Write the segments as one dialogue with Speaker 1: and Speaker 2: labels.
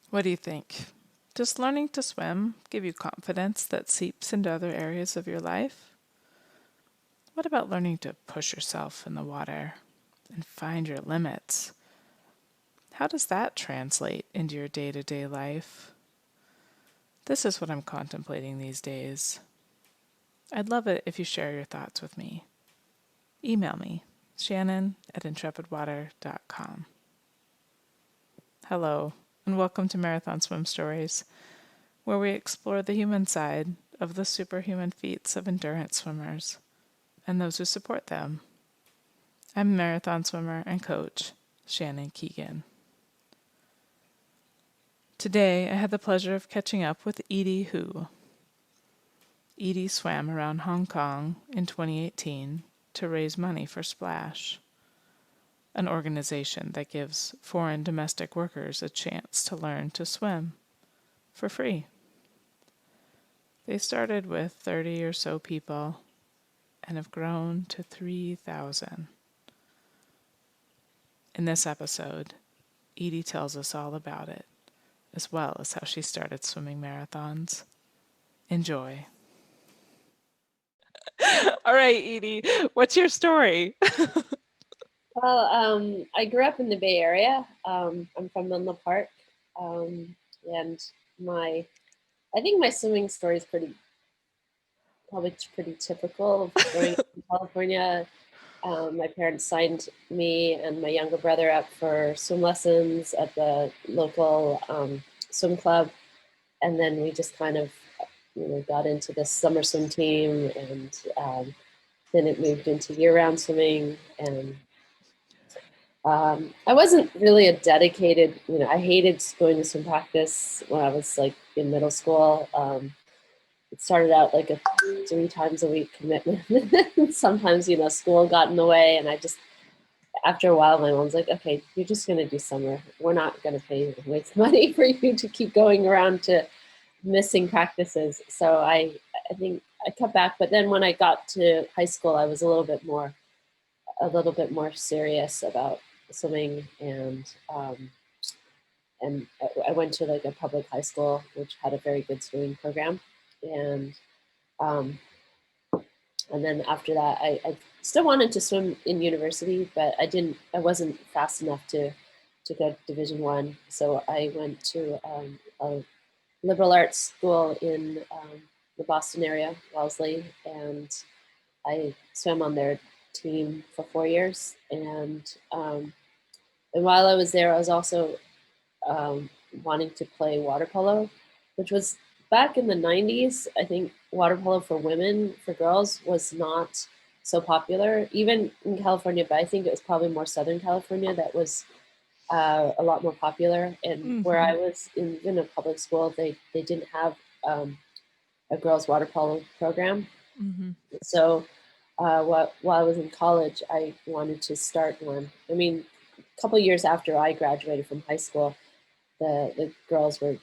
Speaker 1: What do you think? Does learning to swim give you confidence that seeps into other areas of your life? What about learning to push yourself in the water and find your limits? How does that translate into your day-to-day life? This is what I'm contemplating these days. I'd love it if you share your thoughts with me. Email me, shannon@intrepidwater.com. Hello, and welcome to Marathon Swim Stories, where we explore the human side of the superhuman feats of endurance swimmers and those who support them. I'm marathon swimmer and coach, Shannon Keegan. Today, I had the pleasure of catching up with Edie Hu. Edie swam around Hong Kong in 2018 to raise money for Splash, an organization that gives foreign domestic workers a chance to learn to swim for free. They started with 30 or so people and have grown to 3,000. In this episode, Edie tells us all about it, as well as how she started swimming marathons. Enjoy. All right, Edie, what's your story?
Speaker 2: Well, I grew up in the Bay Area. I'm from Menlo Park, and I think my swimming story is probably pretty typical of growing up in California. My parents signed me and my younger brother up for swim lessons at the local swim club, and then we just kind of, got into this summer swim team, and then it moved into year-round swimming, and I wasn't really a dedicated, I hated going to swim practice when I was like in middle school. It started out like a 3 times a week commitment. Sometimes, school got in the way, and after a while, my mom's like, okay, you're just going to do summer. We're not going to pay you to waste money for you to keep going around to missing practices. So I think I cut back. But then when I got to high school, I was a little bit more serious about swimming, and I went to like a public high school which had a very good swimming program, and um, and then after that I still wanted to swim in university, but I wasn't fast enough to go to Division 1, so I went to a liberal arts school in the Boston area, Wellesley, and I swam on their team for 4 years. And while I was there, I was also wanting to play water polo, which was back in the 90s. I think water polo for women, for girls, was not so popular, even in California, but I think it was probably more Southern California that was a lot more popular. And where I was in a public school, they didn't have a girls' water polo program.
Speaker 1: Mm-hmm.
Speaker 2: So while I was in college, I wanted to start one. I mean, a couple years after I graduated from high school, the girls were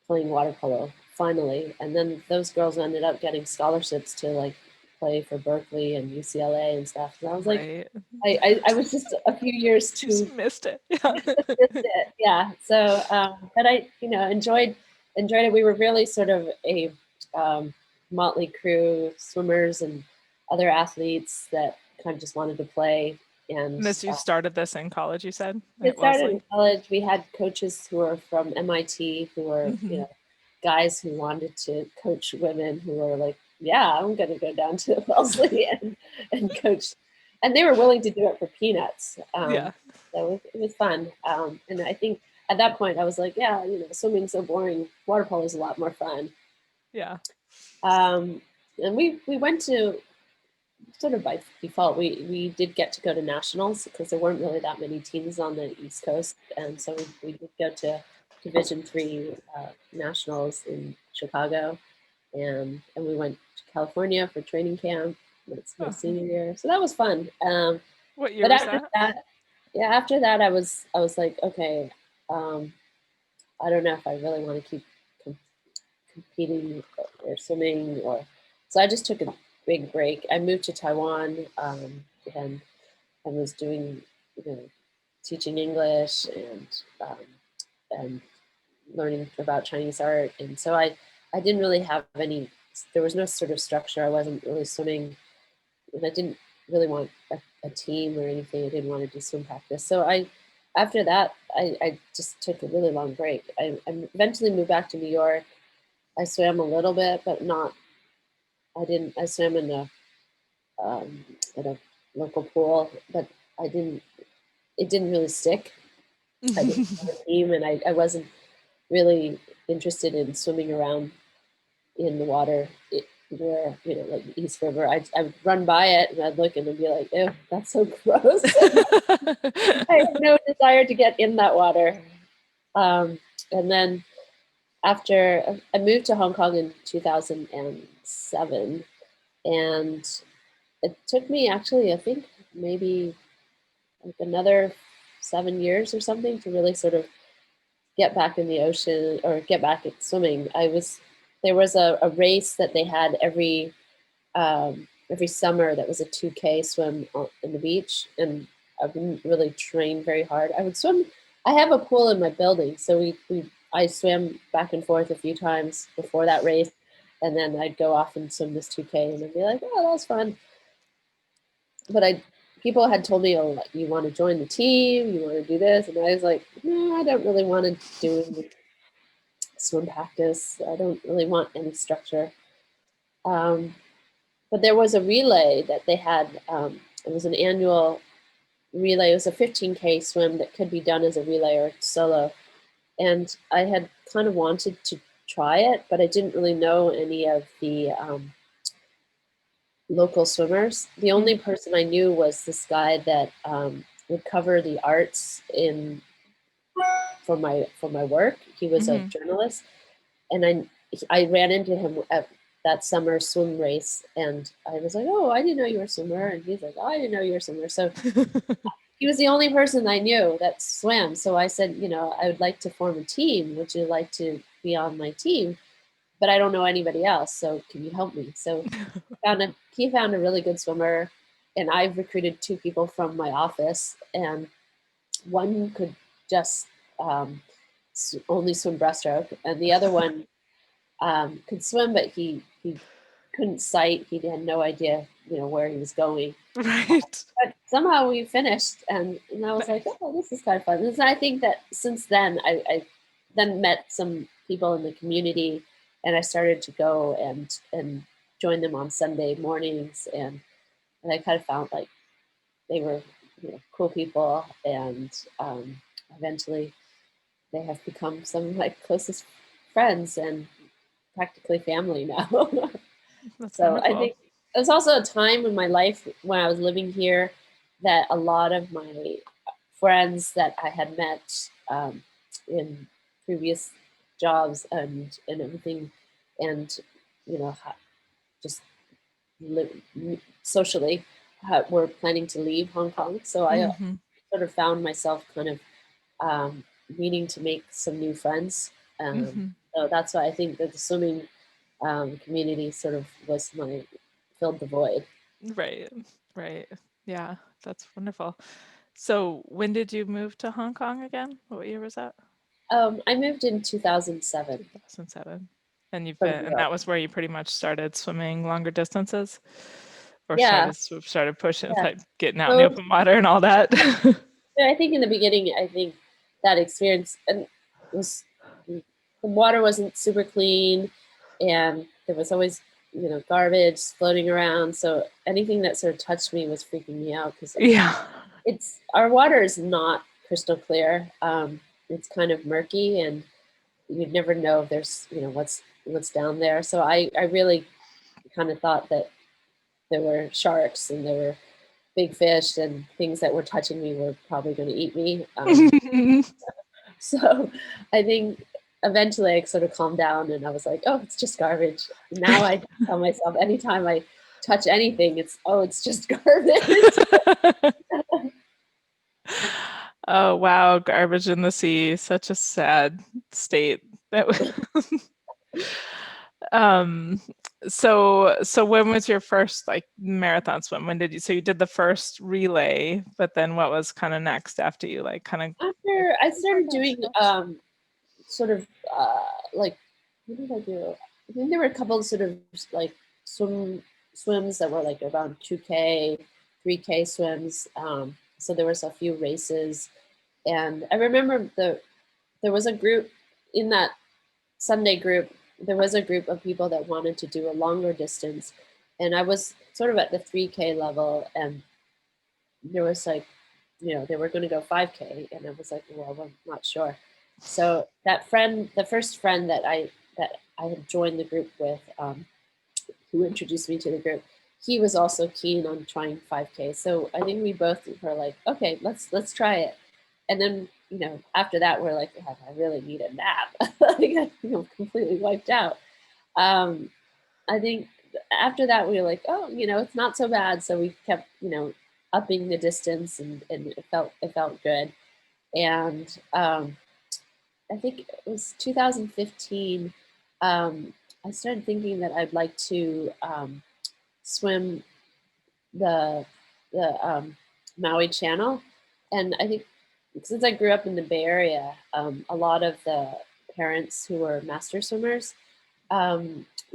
Speaker 2: playing water polo finally, and then those girls ended up getting scholarships to like play for Berkeley and UCLA and stuff. And I was like,
Speaker 1: Right.
Speaker 2: I was just a few years
Speaker 1: Just
Speaker 2: too
Speaker 1: missed it. Yeah.
Speaker 2: missed it, yeah. So, but I enjoyed it. We were really sort of a motley crew, swimmers and other athletes that kind of just wanted to play. And
Speaker 1: And as you started this in college, you said,
Speaker 2: it
Speaker 1: at
Speaker 2: started in
Speaker 1: Wellesley?
Speaker 2: college. We had coaches who were from MIT, who were,
Speaker 1: Mm-hmm.
Speaker 2: guys who wanted to coach women who were like, yeah, I'm going to go down to Wellesley and coach. And they were willing to do it for peanuts.
Speaker 1: Yeah.
Speaker 2: So it was fun. And I think at that point I was like, yeah, swimming's so boring. Water polo is a lot more fun.
Speaker 1: Yeah.
Speaker 2: Um, and we went to, sort of by default, we did get to go to nationals because there weren't really that many teams on the East Coast, and so we did go to Division 3 nationals in Chicago, and we went to California for training camp. It's my
Speaker 1: Oh,
Speaker 2: senior year, so that was fun.
Speaker 1: what year
Speaker 2: But
Speaker 1: was
Speaker 2: after
Speaker 1: that?
Speaker 2: that, yeah, after that, I was like, okay, um, I don't know if I really want to keep com- competing or swimming, or so I just took a big break. I moved to Taiwan, and was doing, you know, teaching English, and learning about Chinese art, and so I didn't really have any. There was no sort of structure. I wasn't really swimming, and I didn't really want a team or anything. I didn't want to do swim practice. So after that, I just took a really long break. I eventually moved back to New York. I swam a little bit, but not. I didn't. I swam at a local pool, but I didn't. It didn't really stick. I didn't have a team, and I wasn't really interested in swimming around in the water where, like the East River. I would run by it and I'd look and I'd be like, ew, that's so gross. I had no desire to get in that water. And then after I moved to Hong Kong in 2007, and it took me actually, I think maybe like another 7 years or something to really sort of get back in the ocean or get back at swimming. There was a race that they had every summer that was a 2K swim in the beach, and I didn't really train very hard. I would swim. I have a pool in my building, so I swam back and forth a few times before that race, and then I'd go off and swim this 2K, and I'd be like, oh, that was fun. But people had told me, oh, you want to join the team, you want to do this, and I was like, no, I don't really want to do swim practice. I don't really want any structure. But there was a relay that they had. It was an annual relay. It was a 15K swim that could be done as a relay or solo. And I had kind of wanted to try it, but I didn't really know any of the local swimmers. The only person I knew was this guy that would cover the arts for my work. He was a journalist, and I ran into him at that summer swim race, and I was like, "Oh, I didn't know you were a swimmer," and he's like, "Oh, I didn't know you were a swimmer." So he was the only person I knew that swam. So I said, I would like to form a team. Would you like to be on my team? But I don't know anybody else. So can you help me? So he found a really good swimmer, and I've recruited 2 people from my office, and one could just only swim breaststroke, and the other one could swim, but he couldn't sight. He had no idea, where he was going.
Speaker 1: Right.
Speaker 2: But somehow we finished, and I was like, oh, this is kind of fun. And I think that since then, I then met some people in the community, and I started to go and join them on Sunday mornings, and I kind of found like they were cool people, and eventually they have become some of my closest friends and practically family now.
Speaker 1: That's
Speaker 2: So I
Speaker 1: wonderful.
Speaker 2: think it was also a time in my life when I was living here that a lot of my friends that I had met in previous jobs and everything, and just socially were planning to leave Hong Kong. So I sort of found myself kind of needing to make some new friends. So that's why I think that the swimming community sort of filled the void.
Speaker 1: Right. Right. Yeah, that's wonderful. So when did you move to Hong Kong again? What year was that?
Speaker 2: I moved in 2007
Speaker 1: 2007. And
Speaker 2: from New
Speaker 1: and
Speaker 2: York.
Speaker 1: that was where you pretty much started swimming longer distances, or
Speaker 2: Yeah,
Speaker 1: started pushing,
Speaker 2: yeah.
Speaker 1: like getting out in the
Speaker 2: So
Speaker 1: open water and all that.
Speaker 2: I think in the beginning, I think that experience and was the water wasn't super clean, and there was always garbage floating around. So anything that sort of touched me was freaking me out because
Speaker 1: Yeah.
Speaker 2: it's our water is not crystal clear. It's kind of murky, and you'd never know if there's what's down there. So I really kind of thought that there were sharks and there were big fish and things that were touching me were probably going to eat me. So I think eventually I sort of calmed down and I was like, oh, it's just garbage. Now I tell myself anytime I touch anything, it's just garbage.
Speaker 1: Oh wow, garbage in the sea, such a sad state. That um so when was your first like marathon swim? When did you, so you did the first relay, but then what was kind of next after you like kind of
Speaker 2: After I started doing sort of like, what did I do? I think there were a couple of sort of like swims that were like around 2K, 3K swims. So there was a few races, and I remember there was a group in that Sunday group. There was a group of people that wanted to do a longer distance, and I was sort of at the 3K level, and there was like, they were going to go 5K, and I was like, well, I'm not sure. So that friend, the first friend that I had joined the group with, who introduced me to the group, he was also keen on trying 5K. So I think we both were like, okay, let's try it. And then, after that, we're like, oh, I really need a nap. Like, I'm completely wiped out. Um, I think after that, we were like, oh, it's not so bad. So we kept, upping the distance, and it felt good. And I think it was 2015. I started thinking that I'd like to swim the the Maui Channel, and I think since I grew up in the Bay Area, a lot of the parents who were master swimmers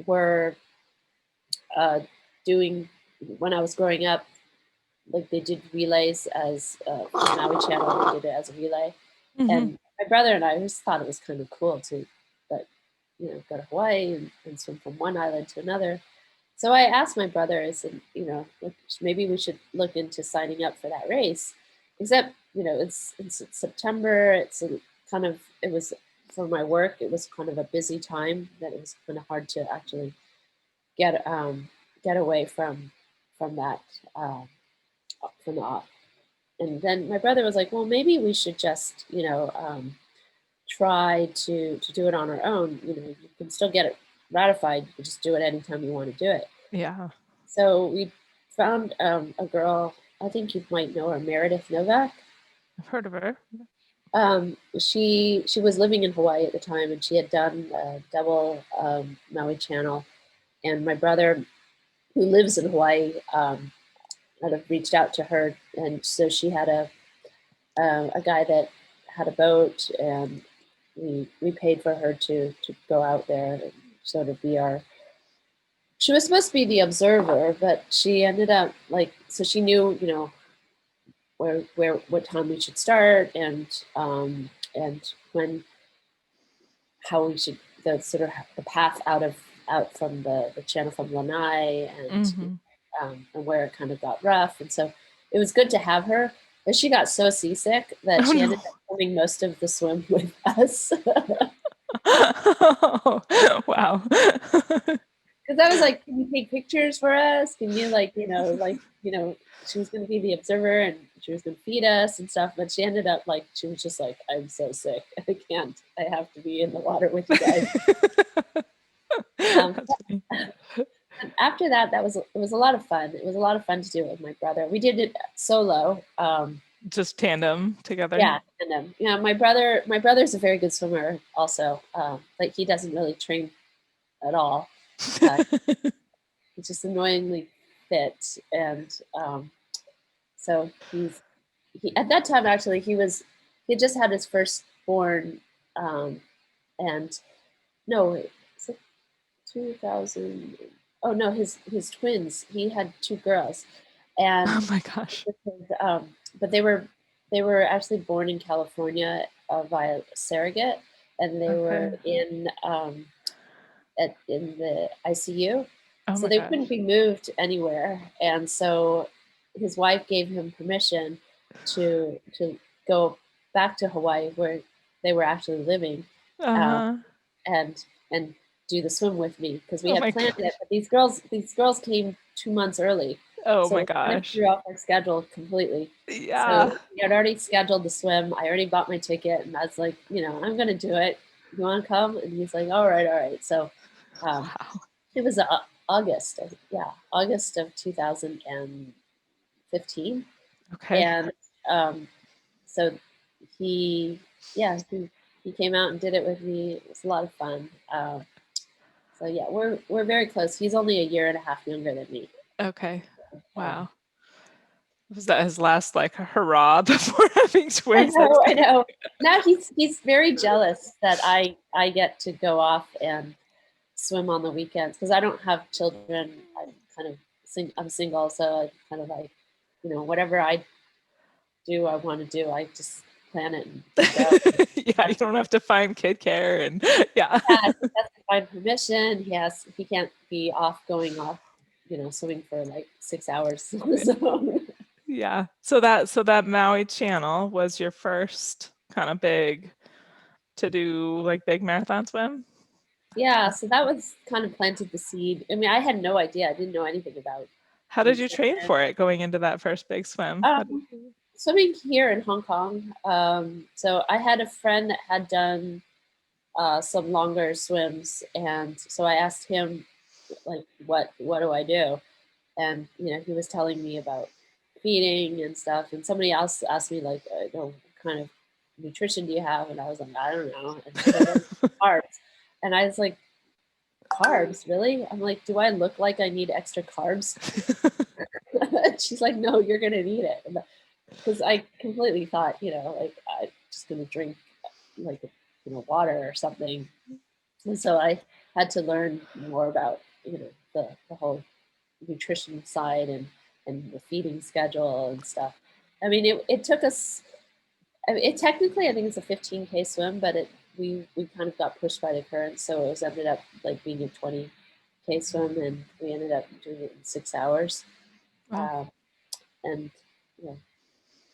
Speaker 2: were doing, when I was growing up, like they did relays as the Maui Channel. They did it as a relay,
Speaker 1: Mm-hmm.
Speaker 2: and my brother and I just thought it was kind of cool to, but go to Hawaii and swim from one island to another. So I asked my brother, I said, like, maybe we should look into signing up for that race. Except, it's September. It was for my work. It was kind of a busy time that it was kind of hard to actually get get away from that from the off. And then my brother was like, well, maybe we should just try to do it on our own. You can still get it ratified. You can just do it anytime you want to do it.
Speaker 1: Yeah.
Speaker 2: So we found a girl. I think you might know her, Meredith Novak.
Speaker 1: I've heard of her.
Speaker 2: She was living in Hawaii at the time, and she had done a double Maui Channel. And my brother, who lives in Hawaii, had have reached out to her, and so she had a guy that had a boat, and we paid for her to go out there and sort of be our. She was supposed to be the observer, but she ended up like, so she knew, where what time we should start, and when, how we should, the sort of the path out from the channel from Lanai,
Speaker 1: Mm-hmm.
Speaker 2: and where it kind of got rough. And so it was good to have her, but she got so seasick that
Speaker 1: Oh
Speaker 2: she
Speaker 1: no.
Speaker 2: ended up swimming most of the swim with us.
Speaker 1: Wow.
Speaker 2: Because I was like, can you take pictures for us? Can you, like, she was going to be the observer, and she was going to feed us and stuff. But she ended up, like, she was just like, I'm so sick. I can't. I have to be in the water with you guys. Um,
Speaker 1: That's funny.
Speaker 2: and after that, it was a lot of fun. It was a lot of fun to do it with my brother. We did it solo.
Speaker 1: Just tandem together.
Speaker 2: Yeah, and my brother's a very good swimmer also. Like, he doesn't really train at all. Uh, he's just annoyingly fit, and so he at that time, actually, he just had his firstborn, and no, it's like 2000. Oh no, his twins. He had two girls,
Speaker 1: Oh
Speaker 2: and
Speaker 1: my gosh.
Speaker 2: but they were actually born in California via surrogate, and they were
Speaker 1: Okay.
Speaker 2: in the ICU,
Speaker 1: Oh
Speaker 2: so
Speaker 1: my
Speaker 2: they
Speaker 1: gosh.
Speaker 2: couldn't be moved anywhere. And so his wife gave him permission to go back to Hawaii, where they were actually living, um,
Speaker 1: Uh-huh.
Speaker 2: and and do the swim with me, because we
Speaker 1: Oh
Speaker 2: had
Speaker 1: my
Speaker 2: planned it.
Speaker 1: gosh.
Speaker 2: But these girls came 2 months early,
Speaker 1: Oh
Speaker 2: so
Speaker 1: my
Speaker 2: it kind of
Speaker 1: gosh.
Speaker 2: threw off our schedule completely.
Speaker 1: Yeah.
Speaker 2: So we had already scheduled the swim. I already bought my ticket, and I was like, I'm going to do it. You want to come? And he's like, all right, all right. So um,
Speaker 1: Wow.
Speaker 2: it was August, yeah, August of 2015,
Speaker 1: Okay.
Speaker 2: and um, so he, yeah, he came out and did it with me. It was a lot of fun. So yeah, we're very close. He's only a year and a half younger than me.
Speaker 1: Okay.
Speaker 2: Um,
Speaker 1: Wow. Was that his last like hurrah before having
Speaker 2: I
Speaker 1: twins
Speaker 2: know,
Speaker 1: next
Speaker 2: I
Speaker 1: year?
Speaker 2: know. Now he's very jealous that I get to go off and swim on the weekends because I don't have children. I'm kind of I'm single, so I kind of like, whatever I do, I want to do. I just plan it and go.
Speaker 1: Yeah, you don't have to find kid care and yeah.
Speaker 2: Yeah, he has to find permission. He can't be going off, swimming for like 6 hours on his own.
Speaker 1: Yeah. So that Maui Channel was your first kind of big to do like big marathon swim?
Speaker 2: Yeah, so that was kind of planted the seed. I mean, I had no idea. I didn't know anything about
Speaker 1: How did you train
Speaker 2: nutrition.
Speaker 1: for it going into that first big swim?
Speaker 2: Um, Swimming here in Hong Kong. So I had a friend that had done some longer swims, and so I asked him, like, what do I do? And he was telling me about feeding and stuff. And somebody else asked me, like, what kind of nutrition do you have? And I was like, I don't know. And she's like, "Oh, carbs." And I was like, carbs, really? I'm like, do I look like I need extra carbs? She's like, no, you're gonna need it. Because I completely thought, like I'm just gonna drink like water or something. And so I had to learn more about the whole nutrition side and the feeding schedule and stuff. I mean, it took us. I mean, technically I think it's a 15K swim, but we kind of got pushed by the current, so it was ended up like being a 20K swim, and we ended up doing it in 6 hours.
Speaker 1: Wow.
Speaker 2: Um, and yeah,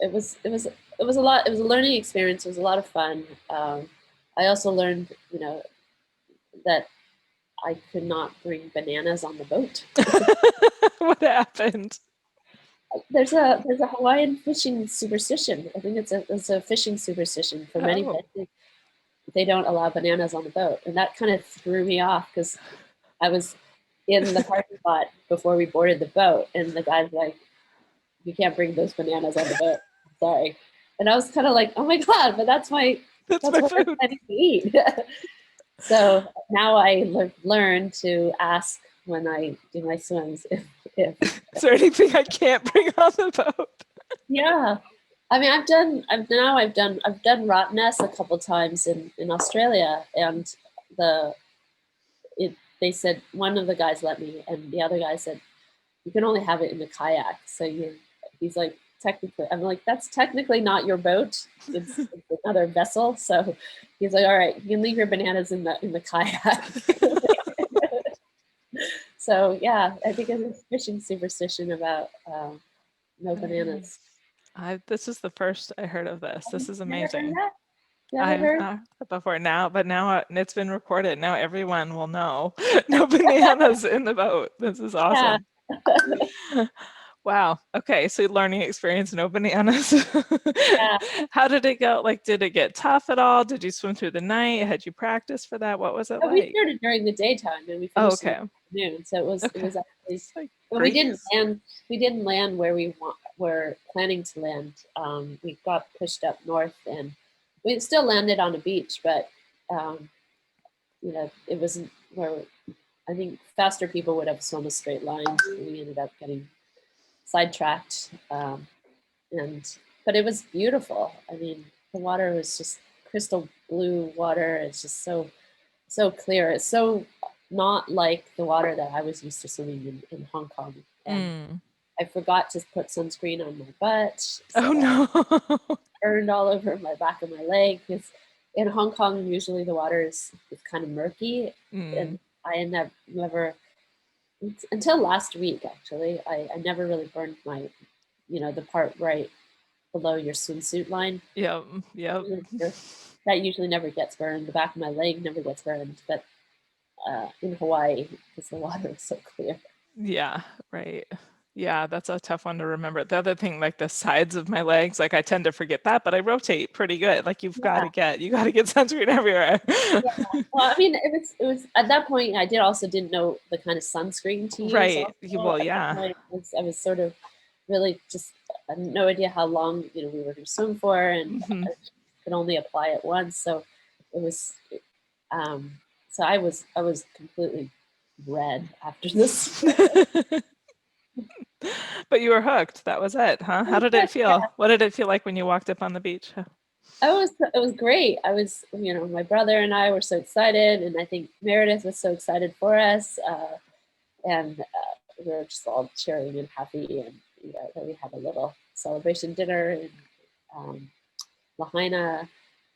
Speaker 2: it was a lot. It was a learning experience. It was a lot of fun. I also learned, that I could not bring bananas on the boat.
Speaker 1: What happened?
Speaker 2: There's a Hawaiian fishing superstition. I think it's a fishing superstition for many
Speaker 1: Oh.
Speaker 2: places. They don't allow bananas on the boat, and that kind of threw me off because I was in the parking lot before we boarded the boat, and the guy's like, "You can't bring those bananas on the boat. Sorry." And I was kind of like, "Oh my god!" But that's
Speaker 1: That's
Speaker 2: that's
Speaker 1: my
Speaker 2: what we're
Speaker 1: food.
Speaker 2: planning to eat. So now I learn to ask when I do my swims if
Speaker 1: Is there anything I can't bring on the boat?
Speaker 2: yeah. I mean, I've done rottnest a couple times in Australia, and the it they said one of the guys let me, and the other guy said you can only have it in the kayak. So he's like, technically, I'm like, that's technically not your boat. It's another vessel. So he's like, all right, you can leave your bananas in the kayak. So yeah, I think it's a fishing superstition about no bananas.
Speaker 1: This is the first I heard of this. This is
Speaker 2: Never heard of
Speaker 1: amazing.
Speaker 2: that? Never
Speaker 1: I've
Speaker 2: heard?
Speaker 1: not heard before now, but now it's been recorded. Now everyone will know. No bananas in the boat. This is
Speaker 2: Yeah.
Speaker 1: awesome. Wow. Okay, so learning experience, no bananas.
Speaker 2: Yeah.
Speaker 1: How did it go? Like, did it get tough at all? Did you swim through the night? Had you practiced for that? What was it
Speaker 2: We
Speaker 1: like?
Speaker 2: started during the daytime and we
Speaker 1: Oh,
Speaker 2: finished in
Speaker 1: okay.
Speaker 2: the afternoon. So it
Speaker 1: Okay.
Speaker 2: was actually,
Speaker 1: It's like
Speaker 2: but
Speaker 1: breeze.
Speaker 2: we didn't land where were planning to land. We got pushed up north and we still landed on a beach, but um, it wasn't where I think faster people would have swum a straight line. We ended up getting sidetracked. And but it was beautiful. I mean, the water was just crystal blue water. It's just so clear. It's so not like the water that I was used to swimming in Hong Kong. And
Speaker 1: Mm.
Speaker 2: I forgot to put sunscreen on my butt,
Speaker 1: Oh
Speaker 2: so I
Speaker 1: no.
Speaker 2: burned all over my back of my leg. Because in Hong Kong, usually the water is kind of murky,
Speaker 1: Mm.
Speaker 2: and I never until last week actually. I never really burned my the part right below your swimsuit line.
Speaker 1: Yep. Yep.
Speaker 2: That usually never gets burned. The back of my leg never gets burned, but in Hawaii, because the water is so clear.
Speaker 1: Yeah, right. Yeah, that's a tough one to remember. The other thing, like the sides of my legs, like I tend to forget that, but I rotate pretty good. Like
Speaker 2: Yeah,
Speaker 1: you got to get sunscreen everywhere.
Speaker 2: yeah. Well, I mean, it was at that point. Didn't know the kind of sunscreen to use.
Speaker 1: Right.
Speaker 2: Also,
Speaker 1: Well,
Speaker 2: at that
Speaker 1: yeah.
Speaker 2: point, I was sort of really just I had no idea how long we were going to swim for, and
Speaker 1: Mhm.
Speaker 2: I could only apply it once. So it was, um, so I was completely red after this.
Speaker 1: But you were hooked. That was it, huh? How did it feel? What did it feel like when you walked up on the beach?
Speaker 2: It was great. I was, my brother and I were so excited, and I think Meredith was so excited for us, and we were just all cheering and happy, and then we had a little celebration dinner in um, Lahaina.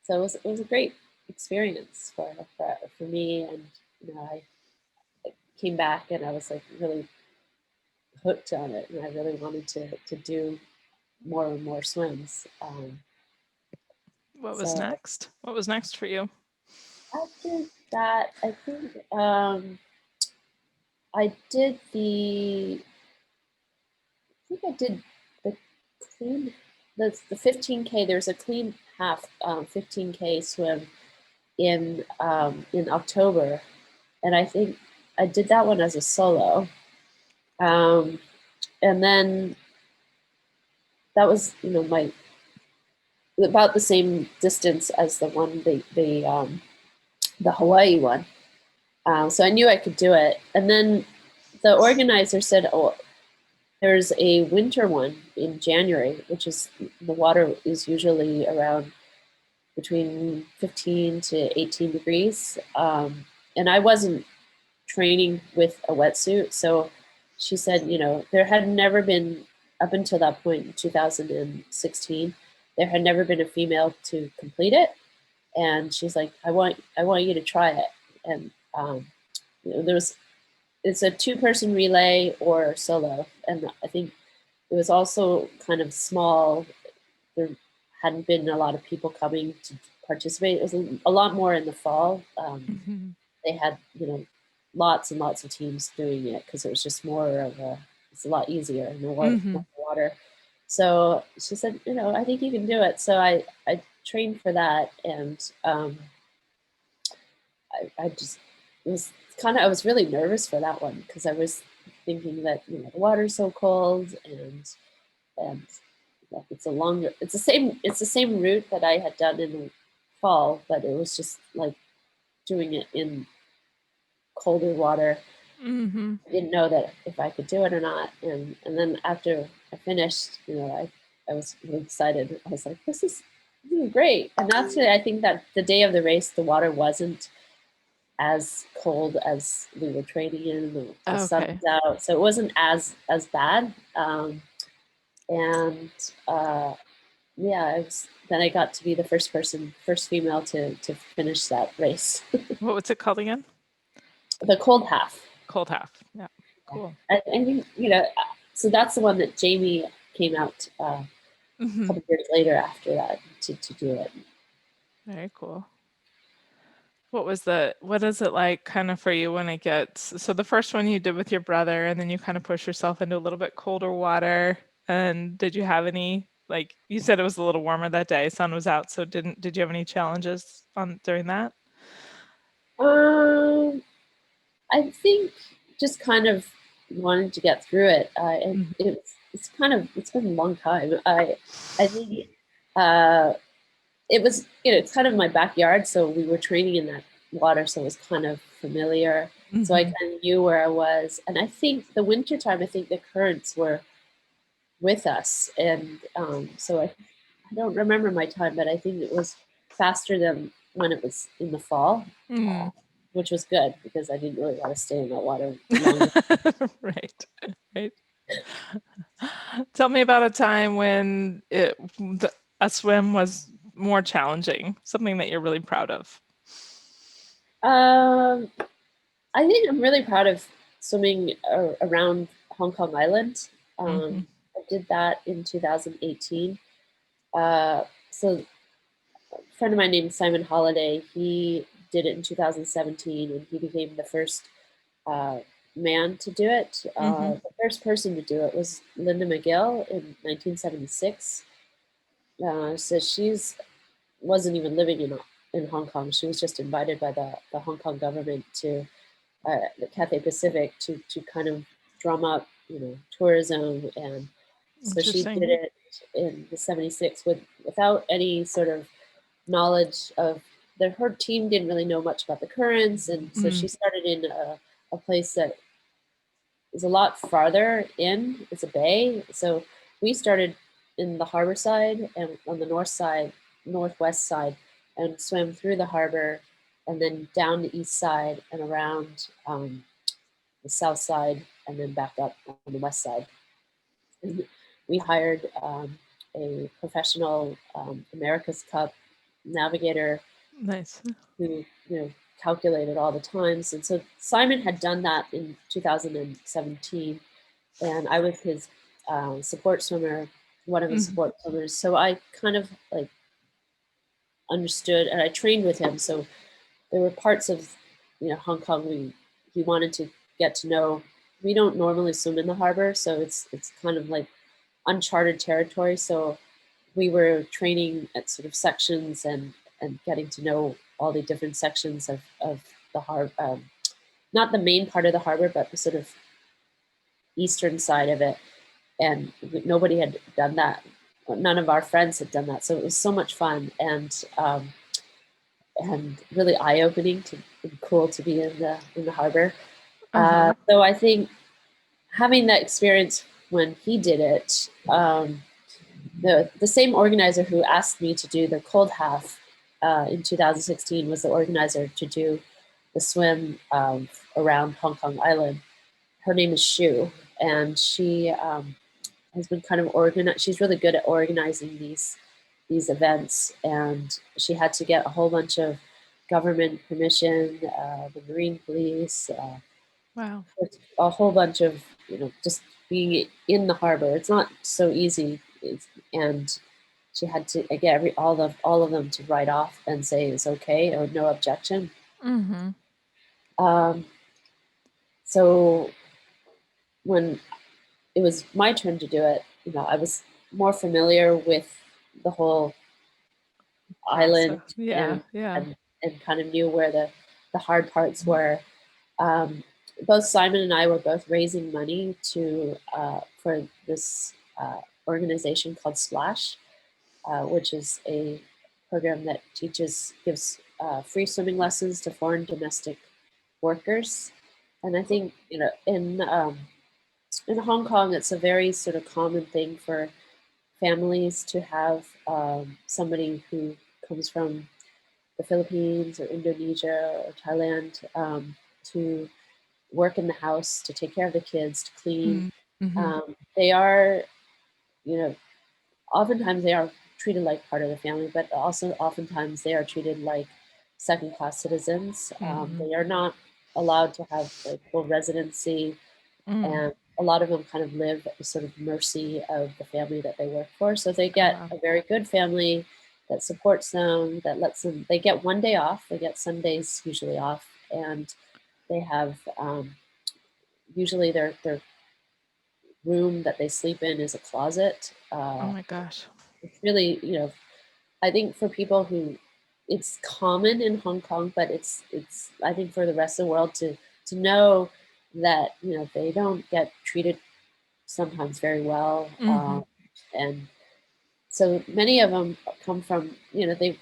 Speaker 2: So it was a great experience for me, and I came back and I was like really hooked on it, and I really wanted to do more and more swims.
Speaker 1: What was
Speaker 2: So
Speaker 1: next? What was next for you?
Speaker 2: after that, I did the I think I did the clean the 15K. There's a clean half 15K swim in October, and I think I did that one as a solo. Um, and then that was my about the same distance as the Hawaii one. So I knew I could do it. And then the organizer said, "Oh, there's a winter one in January, which is the water is usually around between 15 to 18 degrees." And I wasn't training with a wetsuit. So she said, there had never been, up until that point in 2016, there had never been a female to complete it. And she's like, I want you to try it. And there was, it's a 2-person relay or solo. And I think it was also kind of small. There hadn't been a lot of people coming to participate. It was a lot more in the fall. They had, lots and lots of teams doing it because it was just more of it's a lot easier and more water. So she said, I think you can do it. So I trained for that, and I just it was I was really nervous for that one because I was thinking that the water's so cold, and it's the same route that I had done in the fall, but it was just like doing it in colder water. I didn't know that if I could do it or not. And then after I finished, I was really excited. I was like, this is great. And actually, I think that the day of the race, the water wasn't as cold as we were training in. The sun
Speaker 1: Okay.
Speaker 2: was out, so it wasn't as bad. And yeah, then I got to be the first female to finish that race.
Speaker 1: What was it called again?
Speaker 2: The cold half.
Speaker 1: Cold half. Yeah. Cool.
Speaker 2: I think so that's the one that Jamie came out a couple years later after that to do it.
Speaker 1: Very cool. What is it like kind of for you when it gets, so the first one you did with your brother and then you kind of push yourself into a little bit colder water, and did you have any, like you said it was a little warmer that day, sun was out, so did you have any challenges on during that?
Speaker 2: Um, I think just kind of wanting to get through it. It's been a long time. I think it was it's kind of my backyard, so we were training in that water, so it was kind of familiar. So I kind of knew where I was, and I think the winter time, I think the currents were with us, and so I don't remember my time, but I think it was faster than when it was in the fall, which was good because I didn't really want to stay in that water longer.
Speaker 1: Right. Right. Tell me about a time when a swim was more challenging, something that you're really proud of.
Speaker 2: Um, I think I'm really proud of swimming around Hong Kong Island. I did that in 2018. So a friend of mine named Simon Holliday, he did it in 2017, and he became the first uh, man to do it. The first person to do it was Linda McGill in 1976. So she's wasn't even living in Hong Kong. She was just invited by the Hong Kong government to the Cathay Pacific to kind of drum up, tourism, and so she did
Speaker 1: Interesting.
Speaker 2: it in the '76 without any sort of knowledge of her team didn't really know much about the currents, and so she started in a place that is a lot farther in. It's a bay. So we started in the harbor side and on the north side, northwest side, and swam through the harbor and then down the east side and around the south side and then back up on the west side. And we hired a professional America's Cup navigator
Speaker 1: Nice.
Speaker 2: who calculated all the times. And so Simon had done that in 2017, and I was his support swimmer, one of his support swimmers. So I kind of like understood, and I trained with him. So there were parts of Hong Kong he wanted to get to know. We don't normally swim in the harbor, so it's kind of like uncharted territory. So we were training at sort of sections and getting to know all the different sections of the harbor, not the main part of the harbor, but the sort of eastern side of it. And nobody had done that. None of our friends had done that. So it was so much fun and really eye-opening and cool to be in the harbor. So I think having that experience when he did it, the same organizer who asked me to do the cold half in 2016 was the organizer to do the swim around Hong Kong Island. Her name is Shu, and she has been kind of organized. She's really good at organizing these events, and she had to get a whole bunch of government permission, the Marine Police,
Speaker 1: Wow.
Speaker 2: a whole bunch of just being in the harbor. It's not so easy, and she had to get all of them to write off and say it's okay or no objection. So when it was my turn to do it, I was more familiar with the whole island
Speaker 1: Yeah. Yeah.
Speaker 2: and kind of knew where the hard parts were. Both Simon and I were both raising money for this organization called Splash, which is a program that gives free swimming lessons to foreign domestic workers. And I think in Hong Kong, it's a very sort of common thing for families to have somebody who comes from the Philippines or Indonesia or Thailand to work in the house, to take care of the kids, to clean. They are, oftentimes they are treated like part of the family, but also oftentimes they are treated like second-class citizens. They are not allowed to have like full residency, and a lot of them kind of live at the sort of mercy of the family that they work for. So they get a very good family that supports them, that lets them. They get one day off. They get Sundays usually off, and they have usually their room that they sleep in is a closet.
Speaker 1: Oh my gosh.
Speaker 2: It's really, I think for people who, it's common in Hong Kong, but it's I think for the rest of the world to know that they don't get treated sometimes very well, and so many of them come from they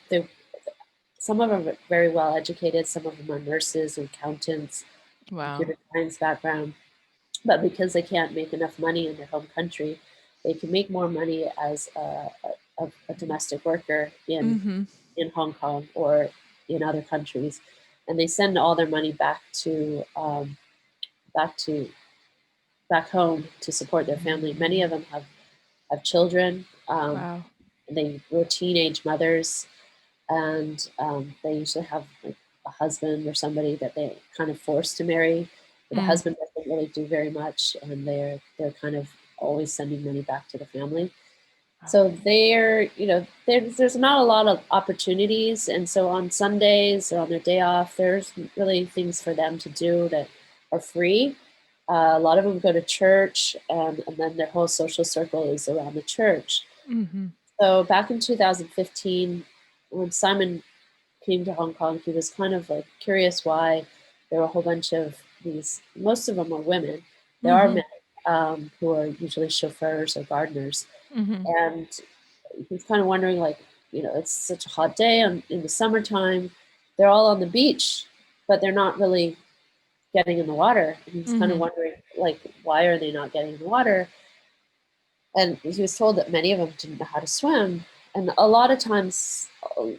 Speaker 2: some of them are very well educated, some of them are nurses, accountants,
Speaker 1: Wow.
Speaker 2: computer science background, but because they can't make enough money in their home country, they can make more money as a domestic worker in Hong Kong or in other countries, and they send all their money back to back home to support their family. Many of them have children.
Speaker 1: Wow.
Speaker 2: They were teenage mothers, and they usually have like a husband or somebody that they kind of forced to marry. But the husband doesn't really do very much, and they're kind of always sending money back to the family. So there's not a lot of opportunities, and so on Sundays or on their day off, there's really things for them to do that are free. A lot of them go to church, and then their whole social circle is around the church. So back in 2015, when Simon came to Hong Kong, he was kind of like curious why there were a whole bunch of these. Most of them are women. There are men who are usually chauffeurs or gardeners, and he's kind of wondering, like, it's such a hot day in the summertime. They're all on the beach, but they're not really getting in the water. And he was kind of
Speaker 1: Mm-hmm.
Speaker 2: wondering, like, why are they not getting in the water? And he was told that many of them didn't know how to swim. And a lot of times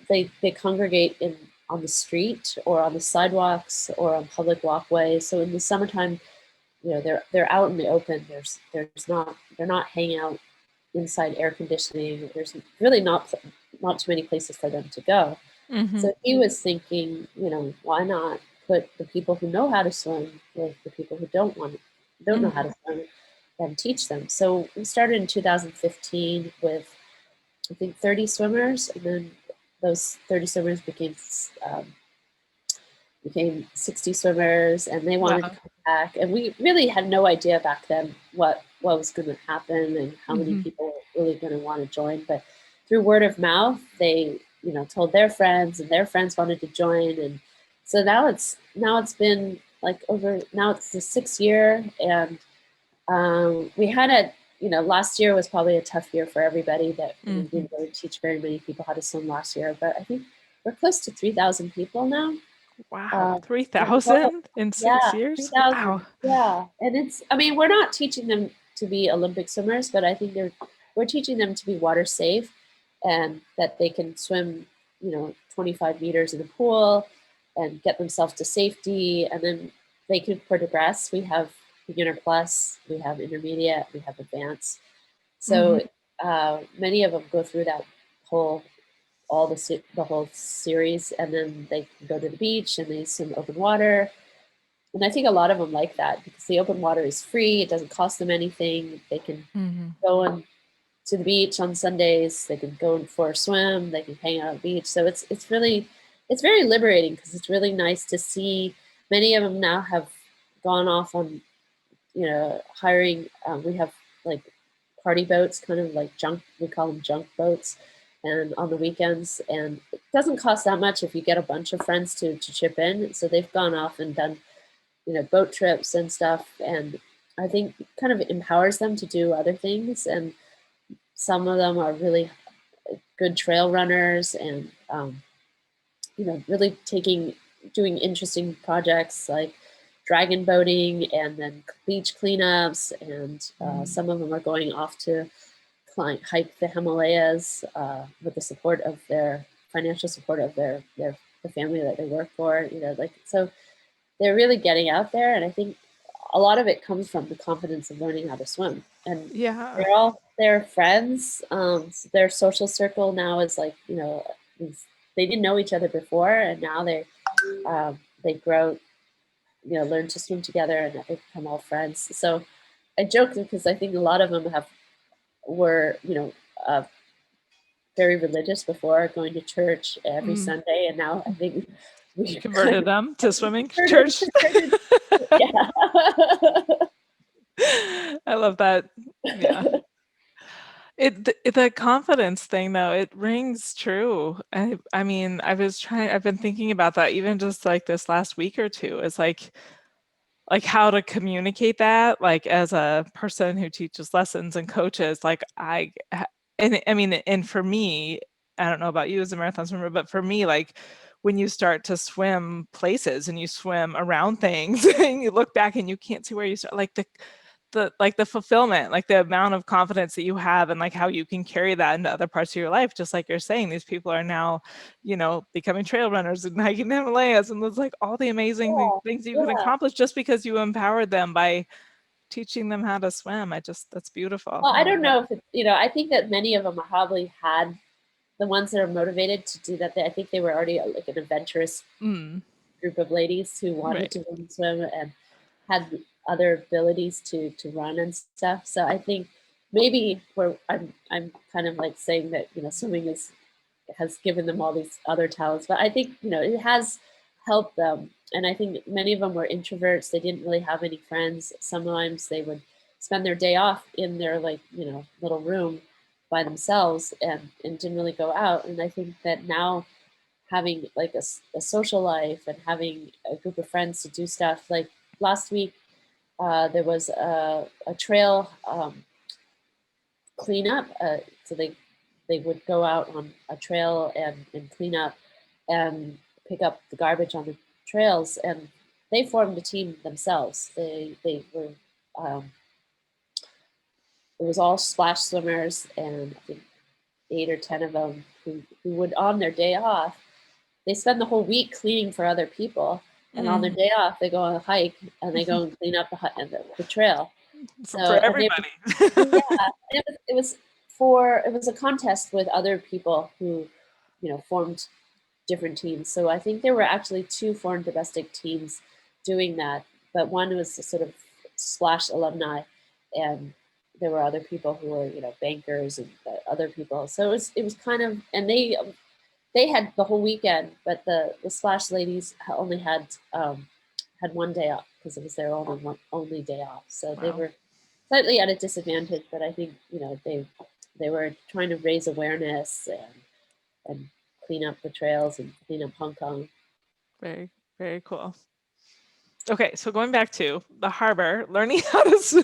Speaker 2: they congregate in on the street or on the sidewalks or on public walkways. So in the summertime, they're out in the open. There's not they're not hanging out inside air conditioning. There's really not too many places for them to go.
Speaker 1: Mm-hmm.
Speaker 2: So he was thinking, why not put the people who know how to swim with the people who don't know how
Speaker 1: Mm-hmm.
Speaker 2: to swim and teach them. So we started in 2015 with I think 30 swimmers, and then those 30 swimmers um, became 60 swimmers, and they wanted to
Speaker 1: Wow.
Speaker 2: come back. And we really had no idea back then what was going to happen and how many
Speaker 1: Mm-hmm.
Speaker 2: people were really going to want to join. But through word of mouth, they told their friends, and their friends wanted to join. And so now it's been like over now it's the 6th year, and we had last year was probably a tough year for everybody that we
Speaker 1: Mm-hmm.
Speaker 2: didn't really teach very many people how to swim last year, but I think we're close to 3,000 people now.
Speaker 1: Wow.
Speaker 2: Yeah, well,
Speaker 1: 3,000 in six
Speaker 2: yeah,
Speaker 1: years? Wow.
Speaker 2: 3,000. Yeah, and I mean, we're not teaching them to be Olympic swimmers, but I think we're teaching them to be water safe, and that they can swim, 25 meters in a pool and get themselves to safety, and then they can progress. We have beginner plus, we have intermediate, we have advanced.
Speaker 1: Mm-hmm.
Speaker 2: So many of them go through that whole the whole series, and then they can go to the beach and they swim open water. And I think a lot of them like that because the open water is free. It doesn't cost them anything. They can
Speaker 1: Mm-hmm.
Speaker 2: go to the beach on Sundays. They can go for a swim. They can hang out on the beach. So it's very liberating because it's really nice to see. Many of them now have gone off on hiring. We have like party boats, kind of like junk. We call them junk boats, and on the weekends, and it doesn't cost that much if you get a bunch of friends to chip in. So they've gone off and done boat trips and stuff, and I think kind of empowers them to do other things. And some of them are really good trail runners, and really doing interesting projects like dragon boating and then beach cleanups. And
Speaker 1: Mm-hmm.
Speaker 2: some of them are going off to hike the Himalayas with the support of their financial support of the family that they work for. Like so they're really getting out there, and I think a lot of it comes from the confidence of learning how to swim. And
Speaker 1: Yeah.
Speaker 2: they're all their friends. So their social circle now is like they didn't know each other before, and now they grow, learn to swim together, and they become all friends. So I joke because I think a lot of them were very religious before, going to church every
Speaker 1: Mm.
Speaker 2: Sunday, and now I think
Speaker 1: You
Speaker 2: we kind
Speaker 1: converted
Speaker 2: of
Speaker 1: them to swimming church.
Speaker 2: converted. Yeah.
Speaker 1: I love that. Yeah. The confidence thing though, it rings true. I mean, I've been thinking about that even just like this last week or two. It's like how to communicate that, like as a person who teaches lessons and coaches, like and I mean, and for me, I don't know about you as a marathon swimmer, but for me, like when you start to swim places and you swim around things and you look back and you can't see where you start, like the fulfillment, like the amount of confidence that you have and like how you can carry that into other parts of your life. Just like you're saying, these people are now, becoming trail runners and hiking the Himalayas, and there's like all the amazing
Speaker 2: Yeah,
Speaker 1: things you can
Speaker 2: yeah.
Speaker 1: accomplish just because you empowered them by teaching them how to swim. That's beautiful.
Speaker 2: Well,
Speaker 1: I
Speaker 2: I
Speaker 1: love
Speaker 2: don't
Speaker 1: it.
Speaker 2: know if I think that many of them probably had the ones that are motivated to do that. I think they were already like an adventurous
Speaker 1: Mm,
Speaker 2: group of ladies who wanted
Speaker 1: right.
Speaker 2: to learn to swim and had other abilities to run and stuff. So I think maybe where I'm kind of like saying that swimming has given them all these other talents, but I think it has helped them. And I think many of them were introverts. They didn't really have any friends. Sometimes they would spend their day off in their like little room by themselves, and didn't really go out. And I think that now having like a social life and having a group of friends to do stuff like last week, there was a trail cleanup. So they would go out on a trail and clean up and pick up the garbage on the trails. And they formed a team themselves. They were it was all splash swimmers, and I think 8 or 10 of them who would on their day off, they spend the whole week cleaning for other people, and on their day off they go on a hike and they go and clean up the trail.
Speaker 1: For
Speaker 2: So and they
Speaker 1: everybody.
Speaker 2: yeah, it was a contest with other people who formed different teams. So I think there were actually 2 foreign domestic teams doing that, but one was a sort of Splash alumni, and there were other people who were bankers and other people. So it was kind of, and they had the whole weekend, but the Splash ladies only had one day off because it was their only day off. So they
Speaker 1: Wow.
Speaker 2: were slightly at a disadvantage, but I think they were trying to raise awareness and clean up the trails and clean up Hong Kong.
Speaker 1: Very, very cool. Okay, so going back to the harbor, learning how to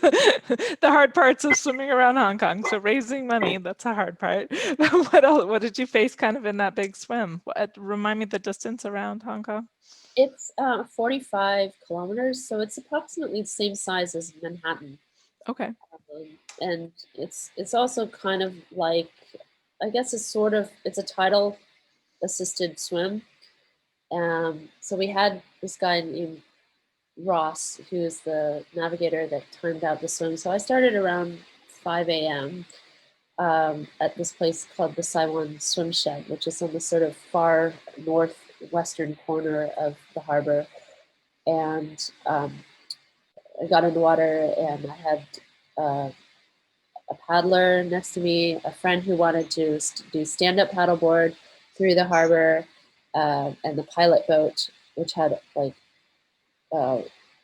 Speaker 1: the hard parts of swimming around Hong Kong. So raising money, that's a hard part. What else? What did you face kind of in that big swim? Remind me the distance around Hong Kong.
Speaker 2: It's 45 kilometers, so it's approximately the same size as Manhattan.
Speaker 1: Okay.
Speaker 2: And it's also kind of like, I guess it's a tidal assisted swim. So we had this guy named Ross, who is the navigator that timed out the swim. So I started around 5 a.m. At this place called the Saiwan Swim Shed, which is on the sort of far northwestern corner of the harbor. And I got in the water, and I had uh, a paddler next to me, a friend who wanted to do stand-up paddleboard through the harbor, and the pilot boat, which had like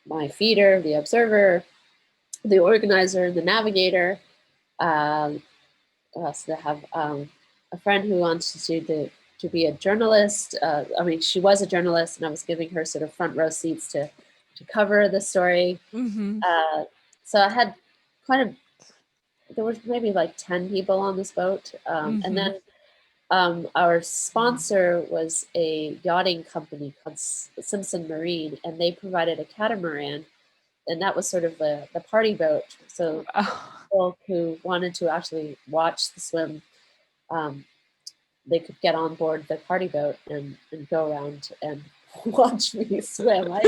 Speaker 2: my feeder, the observer, the organizer, the navigator. So they have a friend who wants to be a journalist. I mean, she was a journalist, and I was giving her sort of front row seats to cover the story. So I had kind of, there was maybe like 10 people on this boat, and then our sponsor was a yachting company called Simpson Marine, and they provided a catamaran, and that was sort of the party boat. So people who wanted to actually watch the swim, they could get on board the party boat and go around and watch me swim. I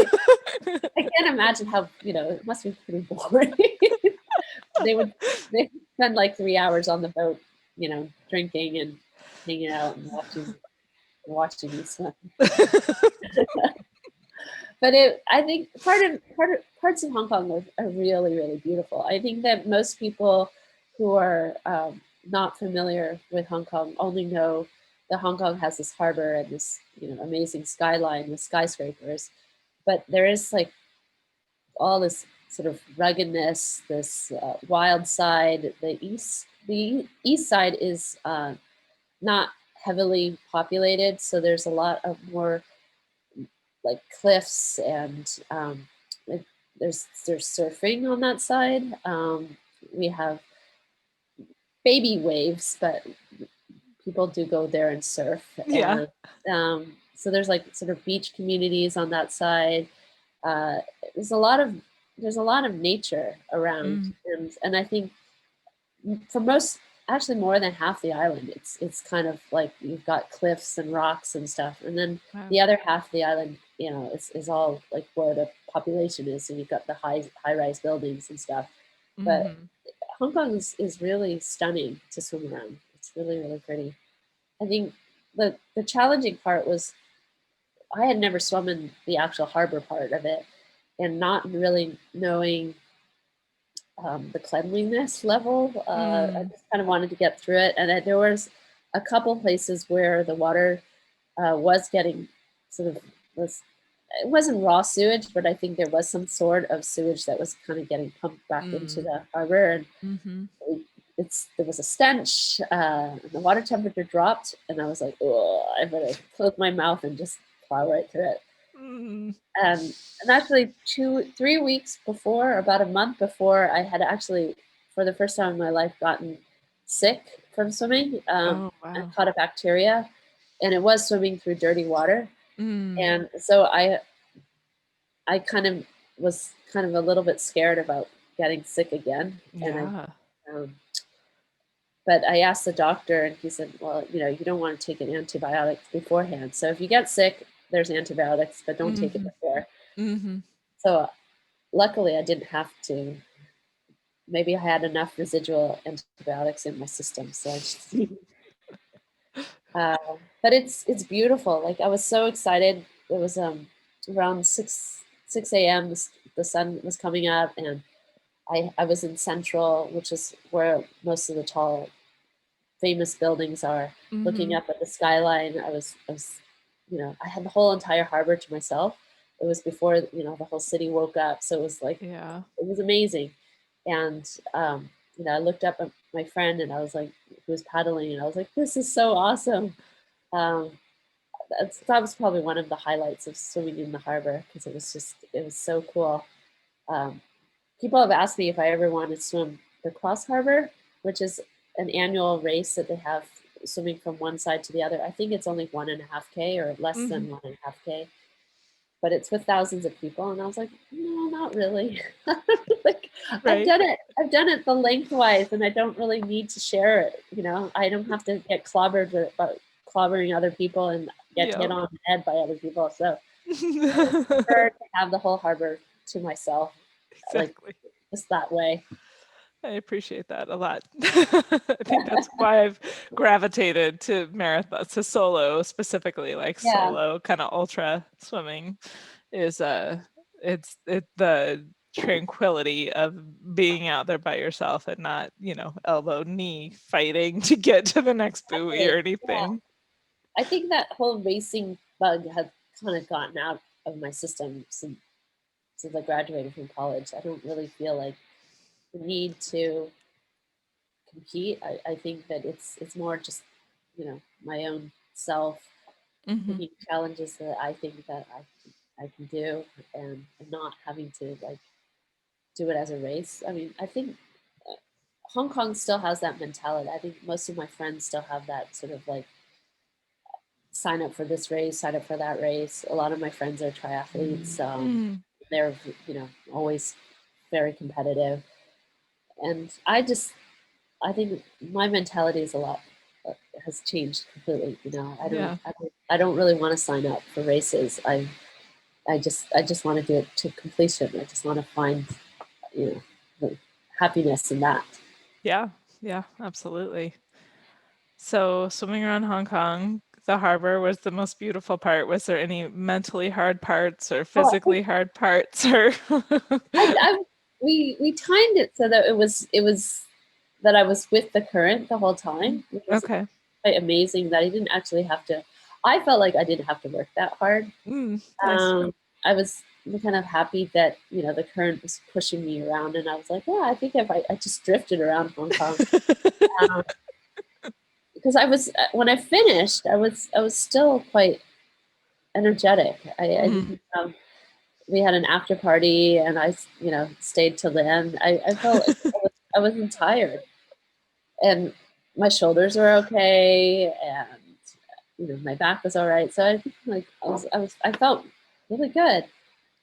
Speaker 2: can't imagine how, it must be pretty boring. they would spend like 3 hours on the boat, drinking and hanging out and watching me swim. But I think parts of Hong Kong are really, really beautiful. I think that most people who are not familiar with Hong Kong only know that Hong Kong has this harbor and this amazing skyline with skyscrapers, but there is like all this sort of ruggedness, this wild side. The east side is not heavily populated, so there's a lot of more like cliffs, and there's surfing on that side. We have baby waves, but people do go there and surf.
Speaker 1: Yeah.
Speaker 2: And so there's like sort of beach communities on that side. Uh, there's a lot of nature around, and I think for most, actually more than half the island, it's kind of like you've got cliffs and rocks and stuff, and then the other half of the island, is all like where the population is. So you've got the high rise buildings and stuff. But Hong Kong is really stunning to swim around. It's really, really pretty. I think the challenging part was I had never swum in the actual harbor part of it, and not really knowing the cleanliness level. I just kind of wanted to get through it, and there was a couple places where the water was getting sort of it wasn't raw sewage, but I think there was some sort of sewage that was kind of getting pumped back into the harbor, and there was a stench. And the water temperature dropped, and I was like, oh, I better close my mouth and just plow right through it. And actually 3 weeks before, about a month before, I had actually, for the first time in my life, gotten sick from swimming. I caught a bacteria, and it was swimming through dirty water. And so I kind of was kind of a little bit scared about getting sick again, and
Speaker 1: Yeah.
Speaker 2: um, but I asked the doctor, and he said, "Well, you don't want to take an antibiotic beforehand. So if you get sick, there's antibiotics, but don't take it
Speaker 1: Mhm.
Speaker 2: before."
Speaker 1: Mhm.
Speaker 2: So luckily, I didn't have to. Maybe I had enough residual antibiotics in my system, so I just. Uh, but it's beautiful. Like I was so excited. It was around six a.m. The sun was coming up, and I was in Central, which is where most of the tall famous buildings are, looking
Speaker 1: Mhm.
Speaker 2: up at the skyline. I was, I had the whole entire harbor to myself. It was before, the whole city woke up. So it was like,
Speaker 1: Yeah.
Speaker 2: it was amazing. And, I looked up at my friend and I was like, who was paddling, and I was like, this is so awesome. Um, that was probably one of the highlights of swimming in the harbor because it was so cool. Um, People have asked me if I ever want to swim the Cross Harbor, which is an annual race that they have swimming from one side to the other. I think it's only 1.5K or less
Speaker 1: Mhm.
Speaker 2: than 1.5K, but it's with thousands of people. And I was like, no, not really. Like
Speaker 1: Right.
Speaker 2: I've done it the lengthwise, and I don't really need to share it. I don't have to get clobbered about clobbering other people and get hit
Speaker 1: Yep.
Speaker 2: on the head by other people. So I would prefer to have the whole harbor to myself, like
Speaker 1: Exactly.
Speaker 2: just that way.
Speaker 1: I appreciate that a lot. I think that's why I've gravitated to marathon, to solo specifically, like
Speaker 2: Yeah,
Speaker 1: solo kind of ultra swimming is it the tranquility of being out there by yourself and not, elbow knee fighting to get to the next buoy or
Speaker 2: exactly. Yeah.
Speaker 1: anything.
Speaker 2: I think that whole racing bug has kind of gotten out of my system since I graduated from college. I don't really feel like the need to compete. I think that it's more just, my own self
Speaker 1: Mhm.
Speaker 2: picking challenges that I think that I can do, and not having to like do it as a race. I mean, I think uh, Hong Kong still has that mentality. I think most of my friends still have that sort of like sign up for this race, sign up for that race. A lot of my friends are triathletes.
Speaker 1: Mm.
Speaker 2: They're always very competitive, and I think my mentality is a lot has changed completely.
Speaker 1: Yeah.
Speaker 2: I don't really want to sign up for races. I just want to do it to completion. I just want to find you know the happiness in that.
Speaker 1: Yeah. Yeah, absolutely. So, swimming around Hong Kong, the harbor was the most beautiful part. Was there any mentally hard parts or
Speaker 2: Oh, I think
Speaker 1: physically hard parts or
Speaker 2: I we timed it so that it was that I was with the current the whole time, which was
Speaker 1: Okay.
Speaker 2: quite amazing that I didn't actually have to. I felt like I didn't have to work that hard.
Speaker 1: Nice.
Speaker 2: I was kind of happy that the current was pushing me around, and I was like, yeah, I think if I just drifted around Hong Kong, um, because I was when I finished, I was still quite energetic. I
Speaker 1: Mm,
Speaker 2: didn't. We had an after party, and I stayed till the end. I felt like I wasn't tired, and my shoulders were okay, and my back was all right. So I think like I felt really good.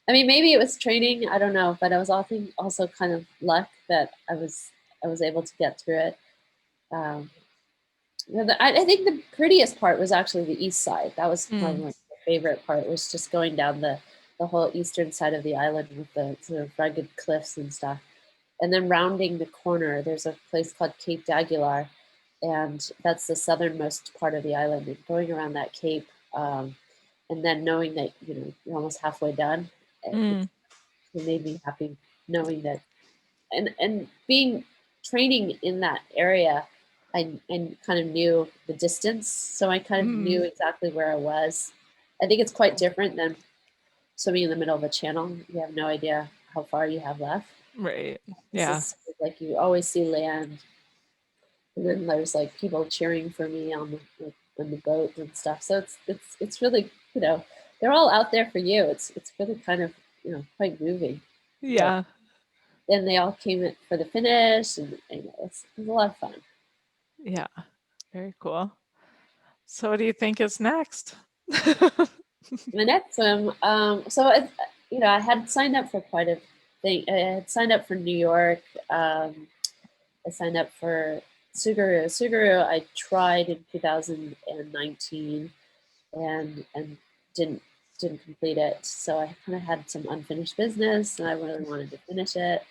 Speaker 2: I mean, maybe it was training. I don't know, but I was also kind of luck that I was able to get through it. Um, I think the prettiest part was actually the east side. That was
Speaker 1: mm,
Speaker 2: probably my favorite part. Was just going down the whole eastern side of the island with the sort of rugged cliffs and stuff, and then rounding the corner. There's a place called Cape d'Aguilar, and that's the southernmost part of the island. And going around that cape, and then knowing that you're almost halfway done,
Speaker 1: mm,
Speaker 2: it made me happy knowing that, and being training in that area. I kind of knew the distance, so I kind of
Speaker 1: mm.
Speaker 2: knew exactly where I was. I think it's quite different than swimming in the middle of a channel. You have no idea how far you have left.
Speaker 1: Right.
Speaker 2: This
Speaker 1: Yeah.
Speaker 2: is like you always see land, and then there's like people cheering for me on the boat and stuff. So it's really they're all out there for you. It's really kind of quite moving. But
Speaker 1: Yeah.
Speaker 2: then they all came in for the finish, and it was a lot of fun.
Speaker 1: Yeah. Very cool. So what do you think is next?
Speaker 2: The next swim, I had signed up for quite a thing. I had signed up for New York. I signed up for Suguru. Suguru I tried in 2019 and didn't didn't complete it. So I kind of had some unfinished business, and I really wanted to finish it.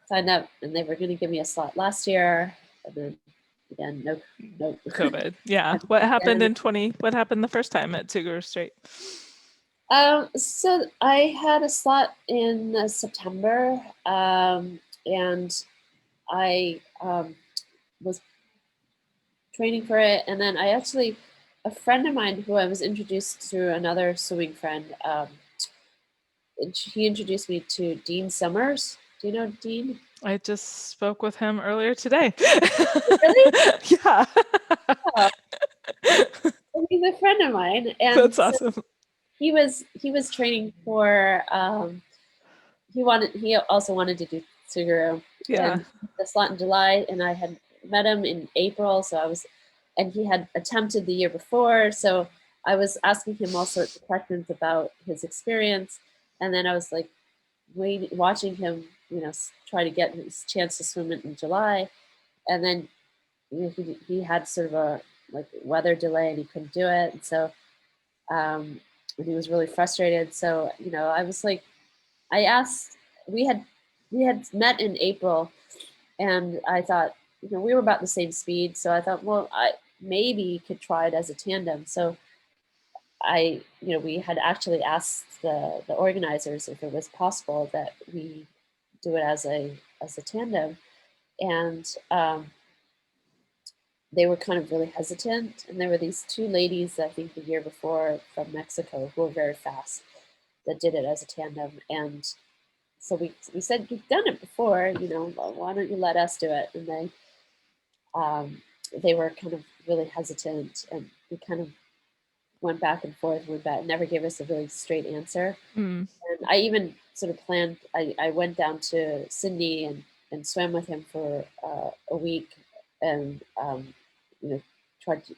Speaker 2: Signed up, and they were going to give me a slot last year, and then again, no.
Speaker 1: COVID. Yeah. What happened in 20? What happened the first time at Tsugaru Strait?
Speaker 2: So I had a slot in September, and I was training for it, and then a friend of mine who I was introduced through another swimming friend, he introduced me to Dean Summers. Do you know Dean?
Speaker 1: I just spoke with him earlier today.
Speaker 2: Really?
Speaker 1: Yeah.
Speaker 2: Oh, he's a friend of mine, and
Speaker 1: That's awesome.
Speaker 2: he was training for. He also wanted to do Suguru,
Speaker 1: Yeah.
Speaker 2: and the slot in July, and I had met him in April, and he had attempted the year before, so I was asking him all sorts of questions about his experience, and then I was like watching him, try to get his chance to swim it in July, and then he had sort of a like weather delay and he couldn't do it, and so and he was really frustrated. So I was like, I asked, we had we had met in April, and I thought, we were about the same speed, so I thought, well, I maybe could try it as a tandem. So we had actually asked the organizers if it was possible that we do it as a tandem, and they were kind of really hesitant. And there were these two ladies, I think the year before, from Mexico, who were very fast, that did it as a tandem. And so we said, you've done it before, well, why don't you let us do it? And they were kind of really hesitant, and we kind of went back and forth, never gave us a really straight answer.
Speaker 1: Mm.
Speaker 2: And I even sort of planned, I went down to Sydney and swam with him for a week, and tried to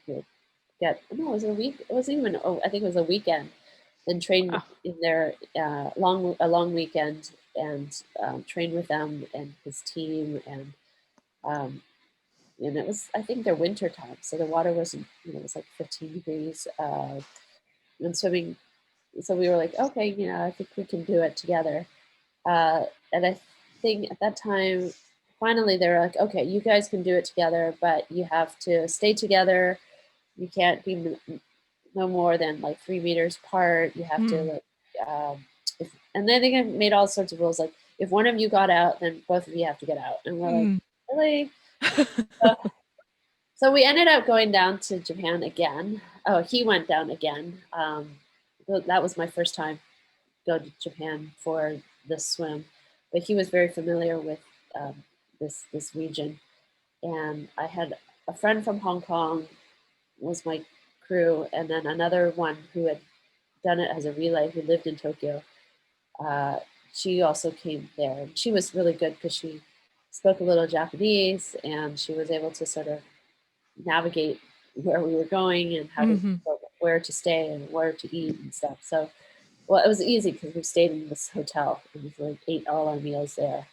Speaker 2: no, it was a week, it wasn't even, I think it was a weekend, and trained
Speaker 1: Wow.
Speaker 2: in their a long weekend, and trained with them and his team, and it was, I think, their winter time, so the water wasn't, it was like 15 degrees, and swimming. So we were like, okay, I think we can do it together. And I think at that time, finally, they were like, okay, you guys can do it together, but you have to stay together. You can't be no more than like 3 meters apart. You have to
Speaker 1: Mm.
Speaker 2: and then they made all sorts of rules, like if one of you got out, then both of you have to get out. And we're like,
Speaker 1: Mm.
Speaker 2: really? So we ended up going down to Japan again. Oh, he went down again. That was my first time go to Japan for this swim, but he was very familiar with this region. And I had a friend from Hong Kong was my crew, and then another one who had done it as a relay who lived in Tokyo. Uh, she also came there, and she was really good because she spoke a little Japanese, and she was able to sort of navigate where we were going and where to stay and where to eat and stuff. So, well, it was easy because we stayed in this hotel and we like ate all our meals there.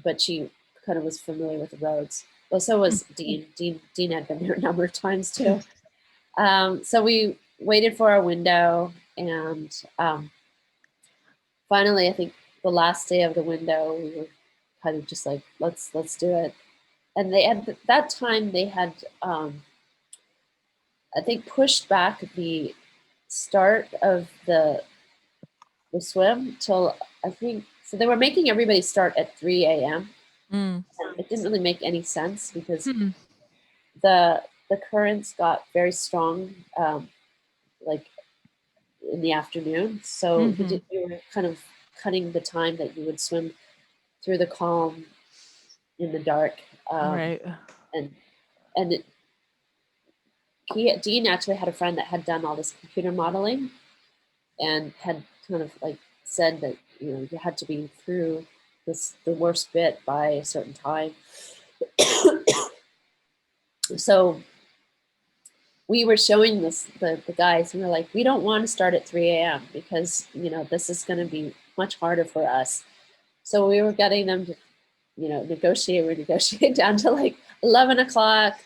Speaker 2: But she kind of was familiar with the roads. Well, so was Dean. Dean had been there a number of times too. So we waited for our window, and finally, I think the last day of the window, we were kind of just like, let's do it. And they at that time they had I think pushed back the start of the swim till, I think, so they were making everybody start at 3 a.m.
Speaker 1: Mm.
Speaker 2: It didn't really make any sense because
Speaker 1: Mm.
Speaker 2: the currents got very strong, like in the afternoon. So
Speaker 1: Mm-hmm.
Speaker 2: we were kind of cutting the time that you would swim through the calm in the dark,
Speaker 1: Right.
Speaker 2: and and Dean actually had a friend that had done all this computer modeling and had kind of like said that you had to be through the worst bit by a certain time. So we were showing the guys, and we were like, we don't want to start at 3 a.m. because, this is going to be much harder for us. So we were getting them to, negotiate down to like 11 o'clock.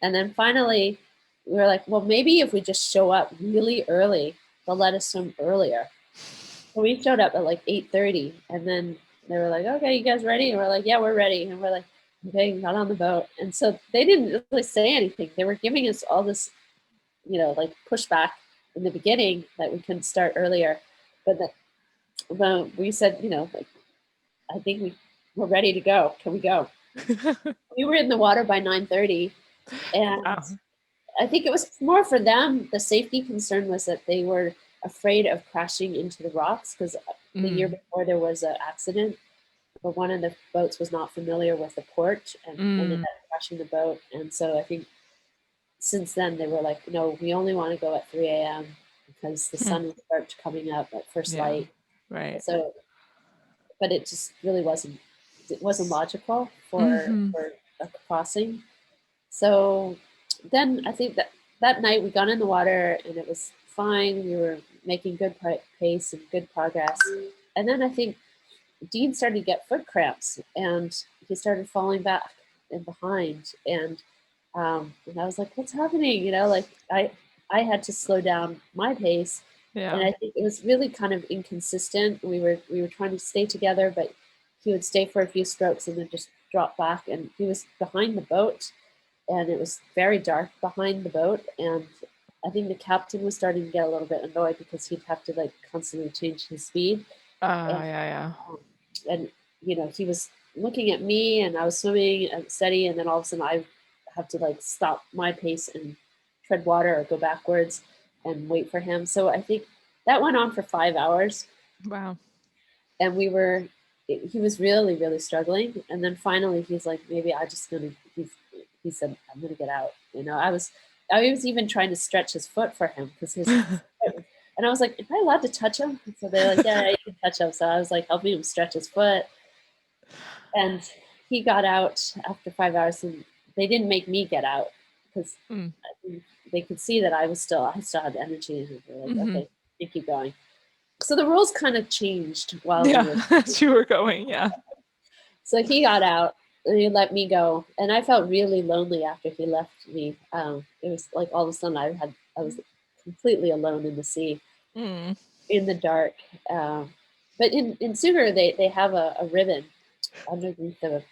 Speaker 2: And then finally, we were like, well, maybe if we just show up really early, they'll let us swim earlier. So we showed up at like 8:30, and then they were like, okay, you guys ready? And we're like, yeah, we're ready. And we're like, okay, got on the boat. And so they didn't really say anything. They were giving us all this, like pushback in the beginning that we couldn't start earlier. But when we said, like, I think we're ready to go. Can we go? We were in the water by 9:30, and
Speaker 1: Wow.
Speaker 2: I think it was more for them. The safety concern was that they were afraid of crashing into the rocks because the year before there was an accident, but one of the boats was not familiar with the port and ended up crashing the boat. And so I think since then they were like, no, we only want to go at 3 a.m. because the sun will start coming up at first
Speaker 1: Yeah.
Speaker 2: light.
Speaker 1: Right.
Speaker 2: So, but it just really wasn't logical for a crossing. So then I think that night we got in the water and it was fine. We were making good pace and good progress. And then I think Dean started to get foot cramps and he started falling back and behind. And I was like, what's happening? Like I had to slow down my pace.
Speaker 1: Yeah.
Speaker 2: And I think it was really kind of inconsistent. We were trying to stay together, but he would stay for a few strokes and then just drop back. And he was behind the boat, and it was very dark behind the boat. And I think the captain was starting to get a little bit annoyed because he'd have to like constantly change his speed. And,
Speaker 1: Yeah.
Speaker 2: and he was looking at me, and I was swimming steady, and then all of a sudden I have to like stop my pace and tread water or go backwards and wait for him. So I think that went on for 5 hours.
Speaker 1: Wow.
Speaker 2: And he was really, really struggling. And then finally he's like, maybe I just gonna, he said, I'm gonna get out. I was even trying to stretch his foot for him because and I was like, am I allowed to touch him? So they're like, yeah, you can touch him. So I was like helping him stretch his foot. And he got out after 5 hours, and they didn't make me get out because they could see that I still had energy, and they were like, okay, you keep going. So the rules kind of changed while we were.
Speaker 1: As you were going, yeah.
Speaker 2: So he got out and he let me go, and I felt really lonely after he left me. It was like all of a sudden I was completely alone in the sea, in the dark. But in Sugar they have a ribbon underneath that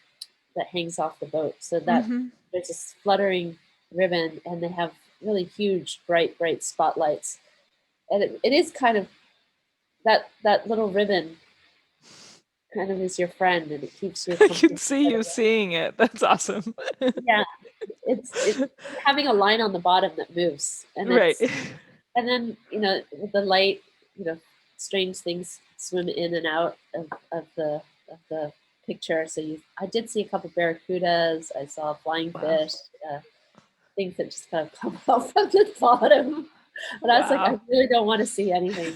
Speaker 2: hangs off the boat, so that there's this fluttering ribbon, and they have really huge, bright spotlights, and it is kind of that little ribbon kind of is your friend, and it keeps your
Speaker 1: I
Speaker 2: company.
Speaker 1: can see you seeing it. That's awesome.
Speaker 2: Yeah, it's having a line on the bottom that moves, and
Speaker 1: Right.
Speaker 2: then with the light, strange things swim in and out of the picture. So I did see a couple barracudas. I saw flying fish, things that just kind of come out from the bottom. But I was like, I really don't want to see anything.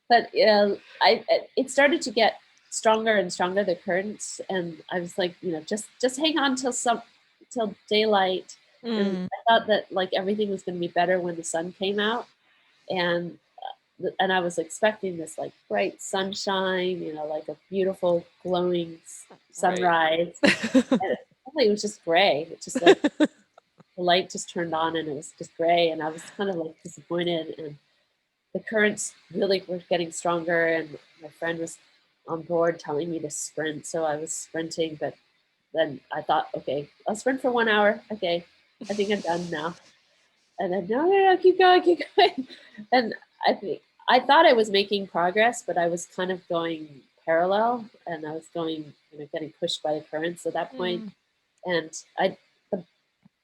Speaker 2: But it started to get stronger and stronger, the currents, and I was like, just hang on till daylight. And I thought that like everything was going to be better when the sun came out, and I was expecting this like bright sunshine, like a beautiful glowing sunrise. And it was just gray. It just like the light just turned on and it was just gray, and I was kind of like disappointed. And the currents really were getting stronger, and my friend was on board telling me to sprint, so I was sprinting. But then I thought, okay, I'll sprint for 1 hour. Okay, I think I'm done now. And then no, keep going. And I thought I was making progress, but I was kind of going parallel, and I was going, getting pushed by the currents at that point. And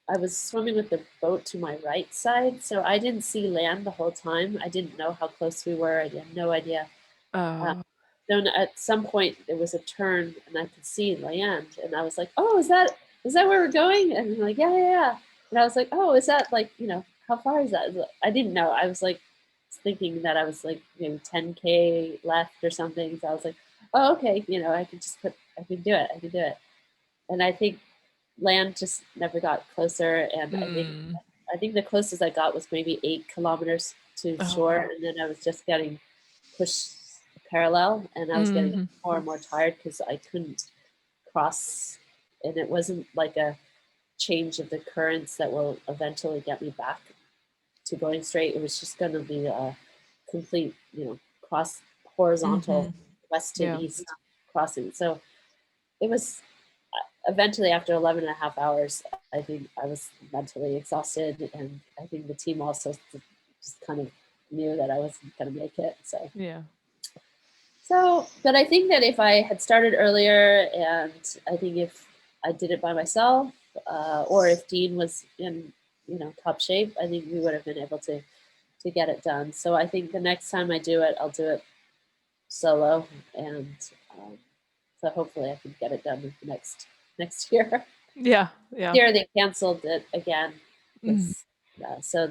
Speaker 2: I was swimming with the boat to my right side, so I didn't see land the whole time. I didn't know how close we were. I had no idea. Then at some point there was a turn, and I could see land, and I was like, "Oh, is that where we're going?" And I'm like, "Yeah." And I was like, "Oh, is that like how far is that?" I didn't know. I was like thinking that I was like maybe 10K left or something. So I was like, "Oh, okay. I can do it. I can do it." And I think land just never got closer, and
Speaker 1: Mm.
Speaker 2: I think the closest I got was maybe 8 kilometers to
Speaker 1: Oh,
Speaker 2: shore,
Speaker 1: wow.
Speaker 2: and then I was just getting pushed parallel, and I was getting
Speaker 1: Hmm.
Speaker 2: more and more tired because I couldn't cross, and it wasn't like a change of the currents that will eventually get me back to going straight. It was just going to be a complete, cross
Speaker 1: Hmm.
Speaker 2: horizontal west to
Speaker 1: Yeah.
Speaker 2: east crossing. So it was eventually after 11 and a half hours, I think I was mentally exhausted. And I think the team also just kind of knew that I wasn't going to make it.
Speaker 1: Yeah.
Speaker 2: But I think that if I had started earlier, and I think if I did it by myself, or if Dean was in, top shape, I think we would have been able to get it done. So I think the next time I do it, I'll do it solo, and so hopefully I can get it done next year.
Speaker 1: Yeah. Yeah.
Speaker 2: Here they canceled it again
Speaker 1: Mm.
Speaker 2: because so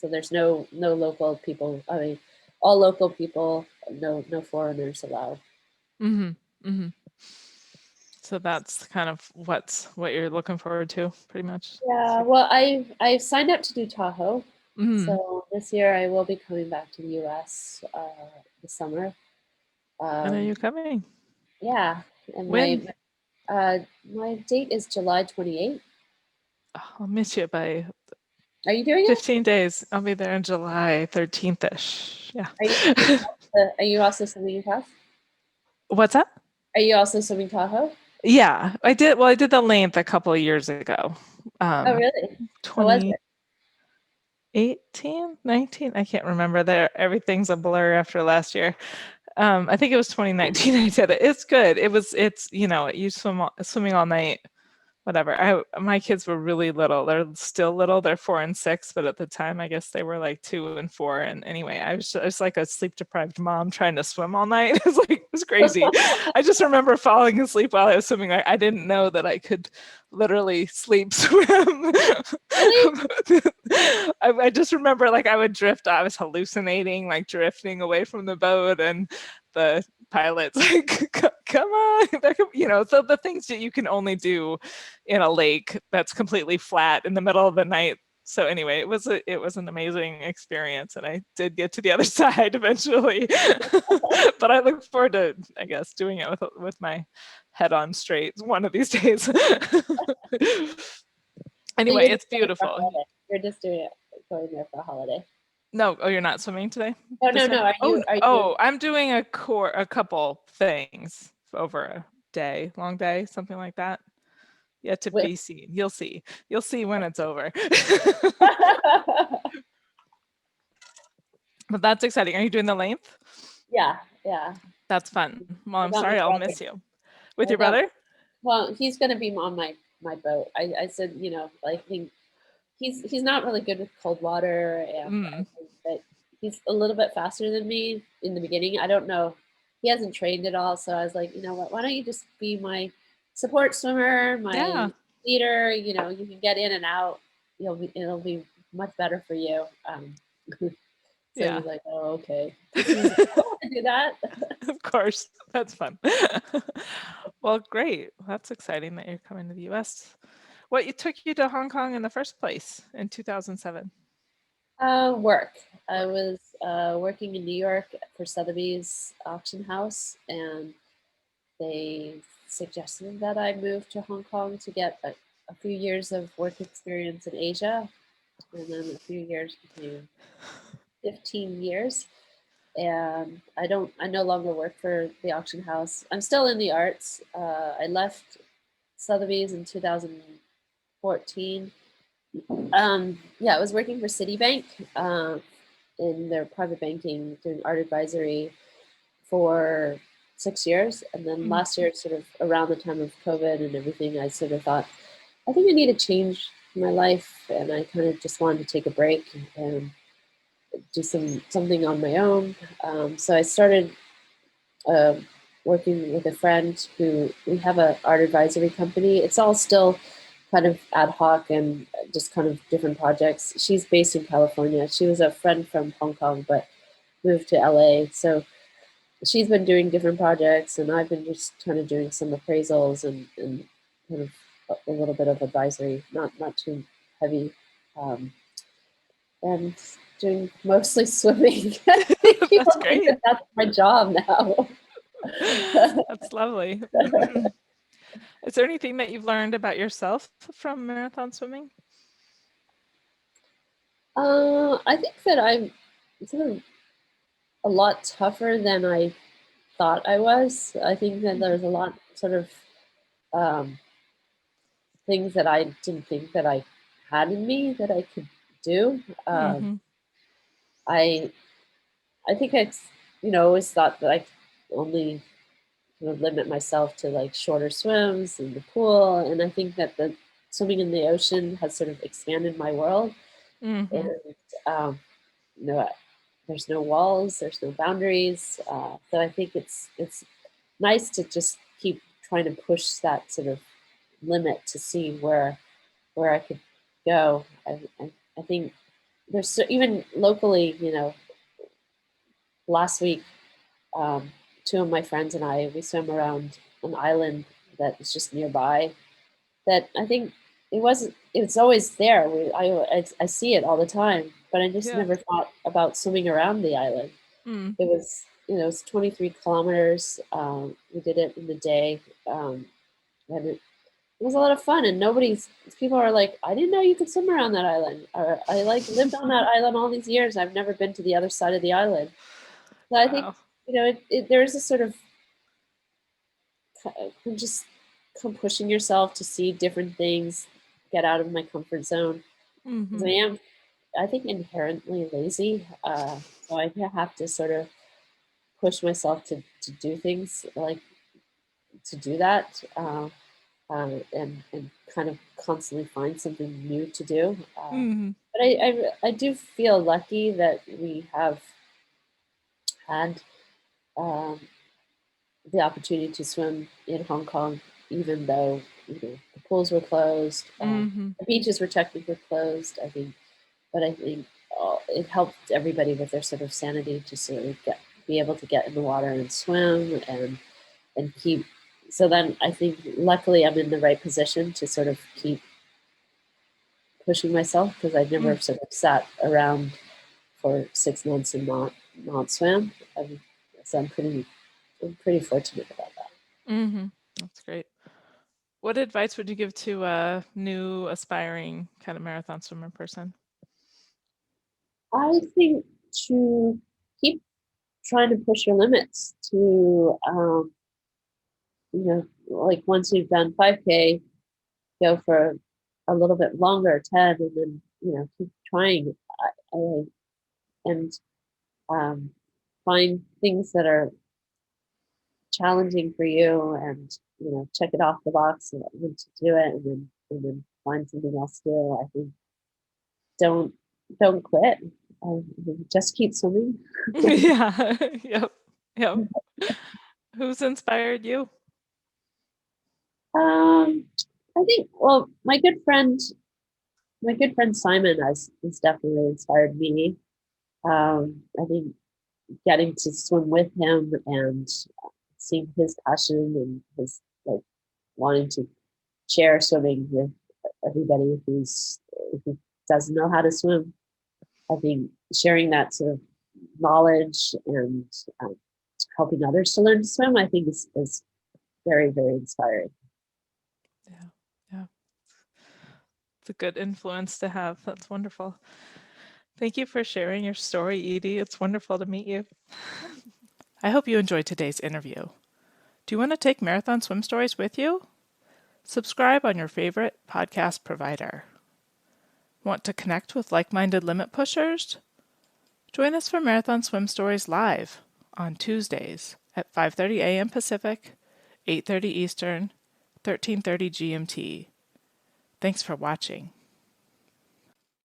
Speaker 2: there's no local people. I mean, all local people, no foreigners allowed.
Speaker 1: Hmm. Hmm. So that's kind of what you're looking forward to, pretty much.
Speaker 2: Yeah, well, I've signed up to do Tahoe,
Speaker 1: Mm.
Speaker 2: so this year I will be coming back to the U.S. This summer.
Speaker 1: When are
Speaker 2: Um,
Speaker 1: you coming?
Speaker 2: yeah, and
Speaker 1: When?
Speaker 2: my date is July 28th.
Speaker 1: Oh, I'll miss you by
Speaker 2: Are you doing it?
Speaker 1: 15 days. I'll be there on July 13th-ish. Yeah.
Speaker 2: Are you are you also swimming in Tahoe?
Speaker 1: What's that?
Speaker 2: Are you also swimming Tahoe?
Speaker 1: Yeah, I did. Well, I did the length a couple of years ago.
Speaker 2: Oh,
Speaker 1: Um,
Speaker 2: really? How was it?
Speaker 1: 2018, 19. I can't remember. There, everything's a blur after last year. I think it was 2019 I did it. It's good. It's, you swimming all night, whatever. My kids were really little. They're still little. They're 4 and 6, but at the time, I guess they were like 2 and 4. And anyway, I was like a sleep deprived mom trying to swim all night. It was crazy. I just remember falling asleep while I was swimming. I didn't know that I could literally sleep swim.
Speaker 2: Really?
Speaker 1: I just remember like I would drift. I was hallucinating, like drifting away from the boat, and the pilot's like, "Come on!" So the things that you can only do in a lake that's completely flat in the middle of the night. So anyway, it was an amazing experience, and I did get to the other side eventually. But I look forward to, I guess, doing it with my head on straight one of these days.
Speaker 2: So
Speaker 1: Anyway,
Speaker 2: you're just
Speaker 1: it's
Speaker 2: doing it for a
Speaker 1: beautiful.
Speaker 2: holiday. You're just doing it going there for a holiday.
Speaker 1: No, oh, you're not swimming today,
Speaker 2: Oh,
Speaker 1: this
Speaker 2: no.
Speaker 1: summer?
Speaker 2: Are
Speaker 1: Oh,
Speaker 2: you are you
Speaker 1: oh, I'm doing a couple things over a day, long day, something like that. Yet to
Speaker 2: with
Speaker 1: be seen. You'll see. You'll see when it's over. But that's exciting. Are you doing the length?
Speaker 2: Yeah, yeah.
Speaker 1: That's fun. Well,
Speaker 2: I
Speaker 1: I'm
Speaker 2: got my
Speaker 1: sorry I'll
Speaker 2: brother.
Speaker 1: miss you. With
Speaker 2: I
Speaker 1: your
Speaker 2: got
Speaker 1: brother?
Speaker 2: Well, he's gonna be on my boat. I said, like he's not really good with cold water, and I
Speaker 1: Mm.
Speaker 2: think that he's a little bit faster than me in the beginning. I don't know. He hasn't trained at all, so I was like, you know what? Why don't you just be my support swimmer,
Speaker 1: Yeah.
Speaker 2: my leader? You can get in and out. It'll be much better for you. So
Speaker 1: Yeah.
Speaker 2: he's like, oh, okay, because he's like, I don't want to do that.
Speaker 1: Of course. That's fun. Well, great. That's exciting that you're coming to the US. What you took you to Hong Kong in the first place in 2007?
Speaker 2: Work. I
Speaker 1: Work.
Speaker 2: was working in New York for Sotheby's auction house, and they suggested that I move to Hong Kong to get a few years of work experience in Asia, and then a few years became 15 years. And I no longer work for the auction house. I'm still in the arts. I left Sotheby's in 2014. Yeah, I was working for Citibank in their private banking, doing art advisory for 6 years. And then
Speaker 1: Mm.
Speaker 2: last year, sort of around the time of COVID and everything, I sort of thought, I think I need to change my life. And I kind of just wanted to take a break and do something on my own. So I started uh, working with a friend who we have an art advisory company. It's all still kind of ad hoc and just kind of different projects. She's based in California. She was a friend from Hong Kong, but moved to LA. So she's been doing different projects, and I've been just kind of doing some appraisals and kind of a little bit of advisory, not too heavy, um, and doing mostly swimming. I think
Speaker 1: That's
Speaker 2: people think
Speaker 1: great.
Speaker 2: that that's my job now.
Speaker 1: That's lovely. Is there anything that you've learned about yourself from marathon swimming?
Speaker 2: I think that I'm sort of a lot tougher than I thought I was. I think that there's a lot sort of um, things that I didn't think that I had in me that I could do.
Speaker 1: Mm-hmm.
Speaker 2: I I think always thought that I could only limit myself to like shorter swims in the pool, and I think that the swimming in the ocean has sort of expanded my world.
Speaker 1: Mm-hmm.
Speaker 2: And um, you know, there's no walls, there's no boundaries. So I think it's nice to just keep trying to push that sort of limit to see where I could go. I think there's even locally, last week, two of my friends and I we swam around an island that is just nearby. That I think it's always there. I see it all the time, but I just
Speaker 1: Yeah.
Speaker 2: never thought about swimming around the island.
Speaker 1: Mm.
Speaker 2: It was it's 23 kilometers. We did it in the day, and it was a lot of fun. And people are like, I didn't know you could swim around that island. Or I like lived on that island all these years. I've never been to the other side of the island. So I think
Speaker 1: Wow.
Speaker 2: there is a sort of just pushing yourself to see different things, get out of my comfort zone. Because
Speaker 1: Mm-hmm.
Speaker 2: I think, inherently lazy. So I have to sort of push myself to do things like to do that. And kind of constantly find something new to do.
Speaker 1: Mm-hmm.
Speaker 2: But I do feel lucky that we have had um, the opportunity to swim in Hong Kong, even though the pools were closed,
Speaker 1: Mm-hmm.
Speaker 2: the beaches were technically closed. I think, but I think it helped everybody with their sort of sanity to sort of be able to get in the water and swim and keep. So then I think luckily I'm in the right position to sort of keep pushing myself because I've never sort of sat around for 6 months and not swam. So I'm pretty fortunate about that.
Speaker 1: Mm-hmm. That's great. What advice would you give to a new aspiring kind of marathon swimmer person?
Speaker 2: I think to keep trying to push your limits to like once you've done 5K, go for a little bit longer, 10, and then keep trying. And um, find things that are challenging for you, and check it off the box and want to do it, and then find something else to do. I think don't don't quit. Just keep swimming.
Speaker 1: Yeah. Yep. Yep. Who's inspired you?
Speaker 2: I think, well, my good friend Simon has definitely inspired me. I think getting to swim with him and seeing his passion and his like wanting to share swimming with everybody who doesn't know how to swim. I think sharing that sort of knowledge and um, helping others to learn to swim, I think is very, very inspiring.
Speaker 1: Yeah. Yeah. It's a good influence to have. That's wonderful. Thank you for sharing your story, Edie. It's wonderful to meet you. I hope you enjoyed today's interview. Do you want to take Marathon Swim Stories with you? Subscribe on your favorite podcast provider. Want to connect with like-minded limit pushers? Join us for Marathon Swim Stories live on Tuesdays at 5:30 a.m. Pacific, 8:30 Eastern, 13:30 GMT. Thanks for watching.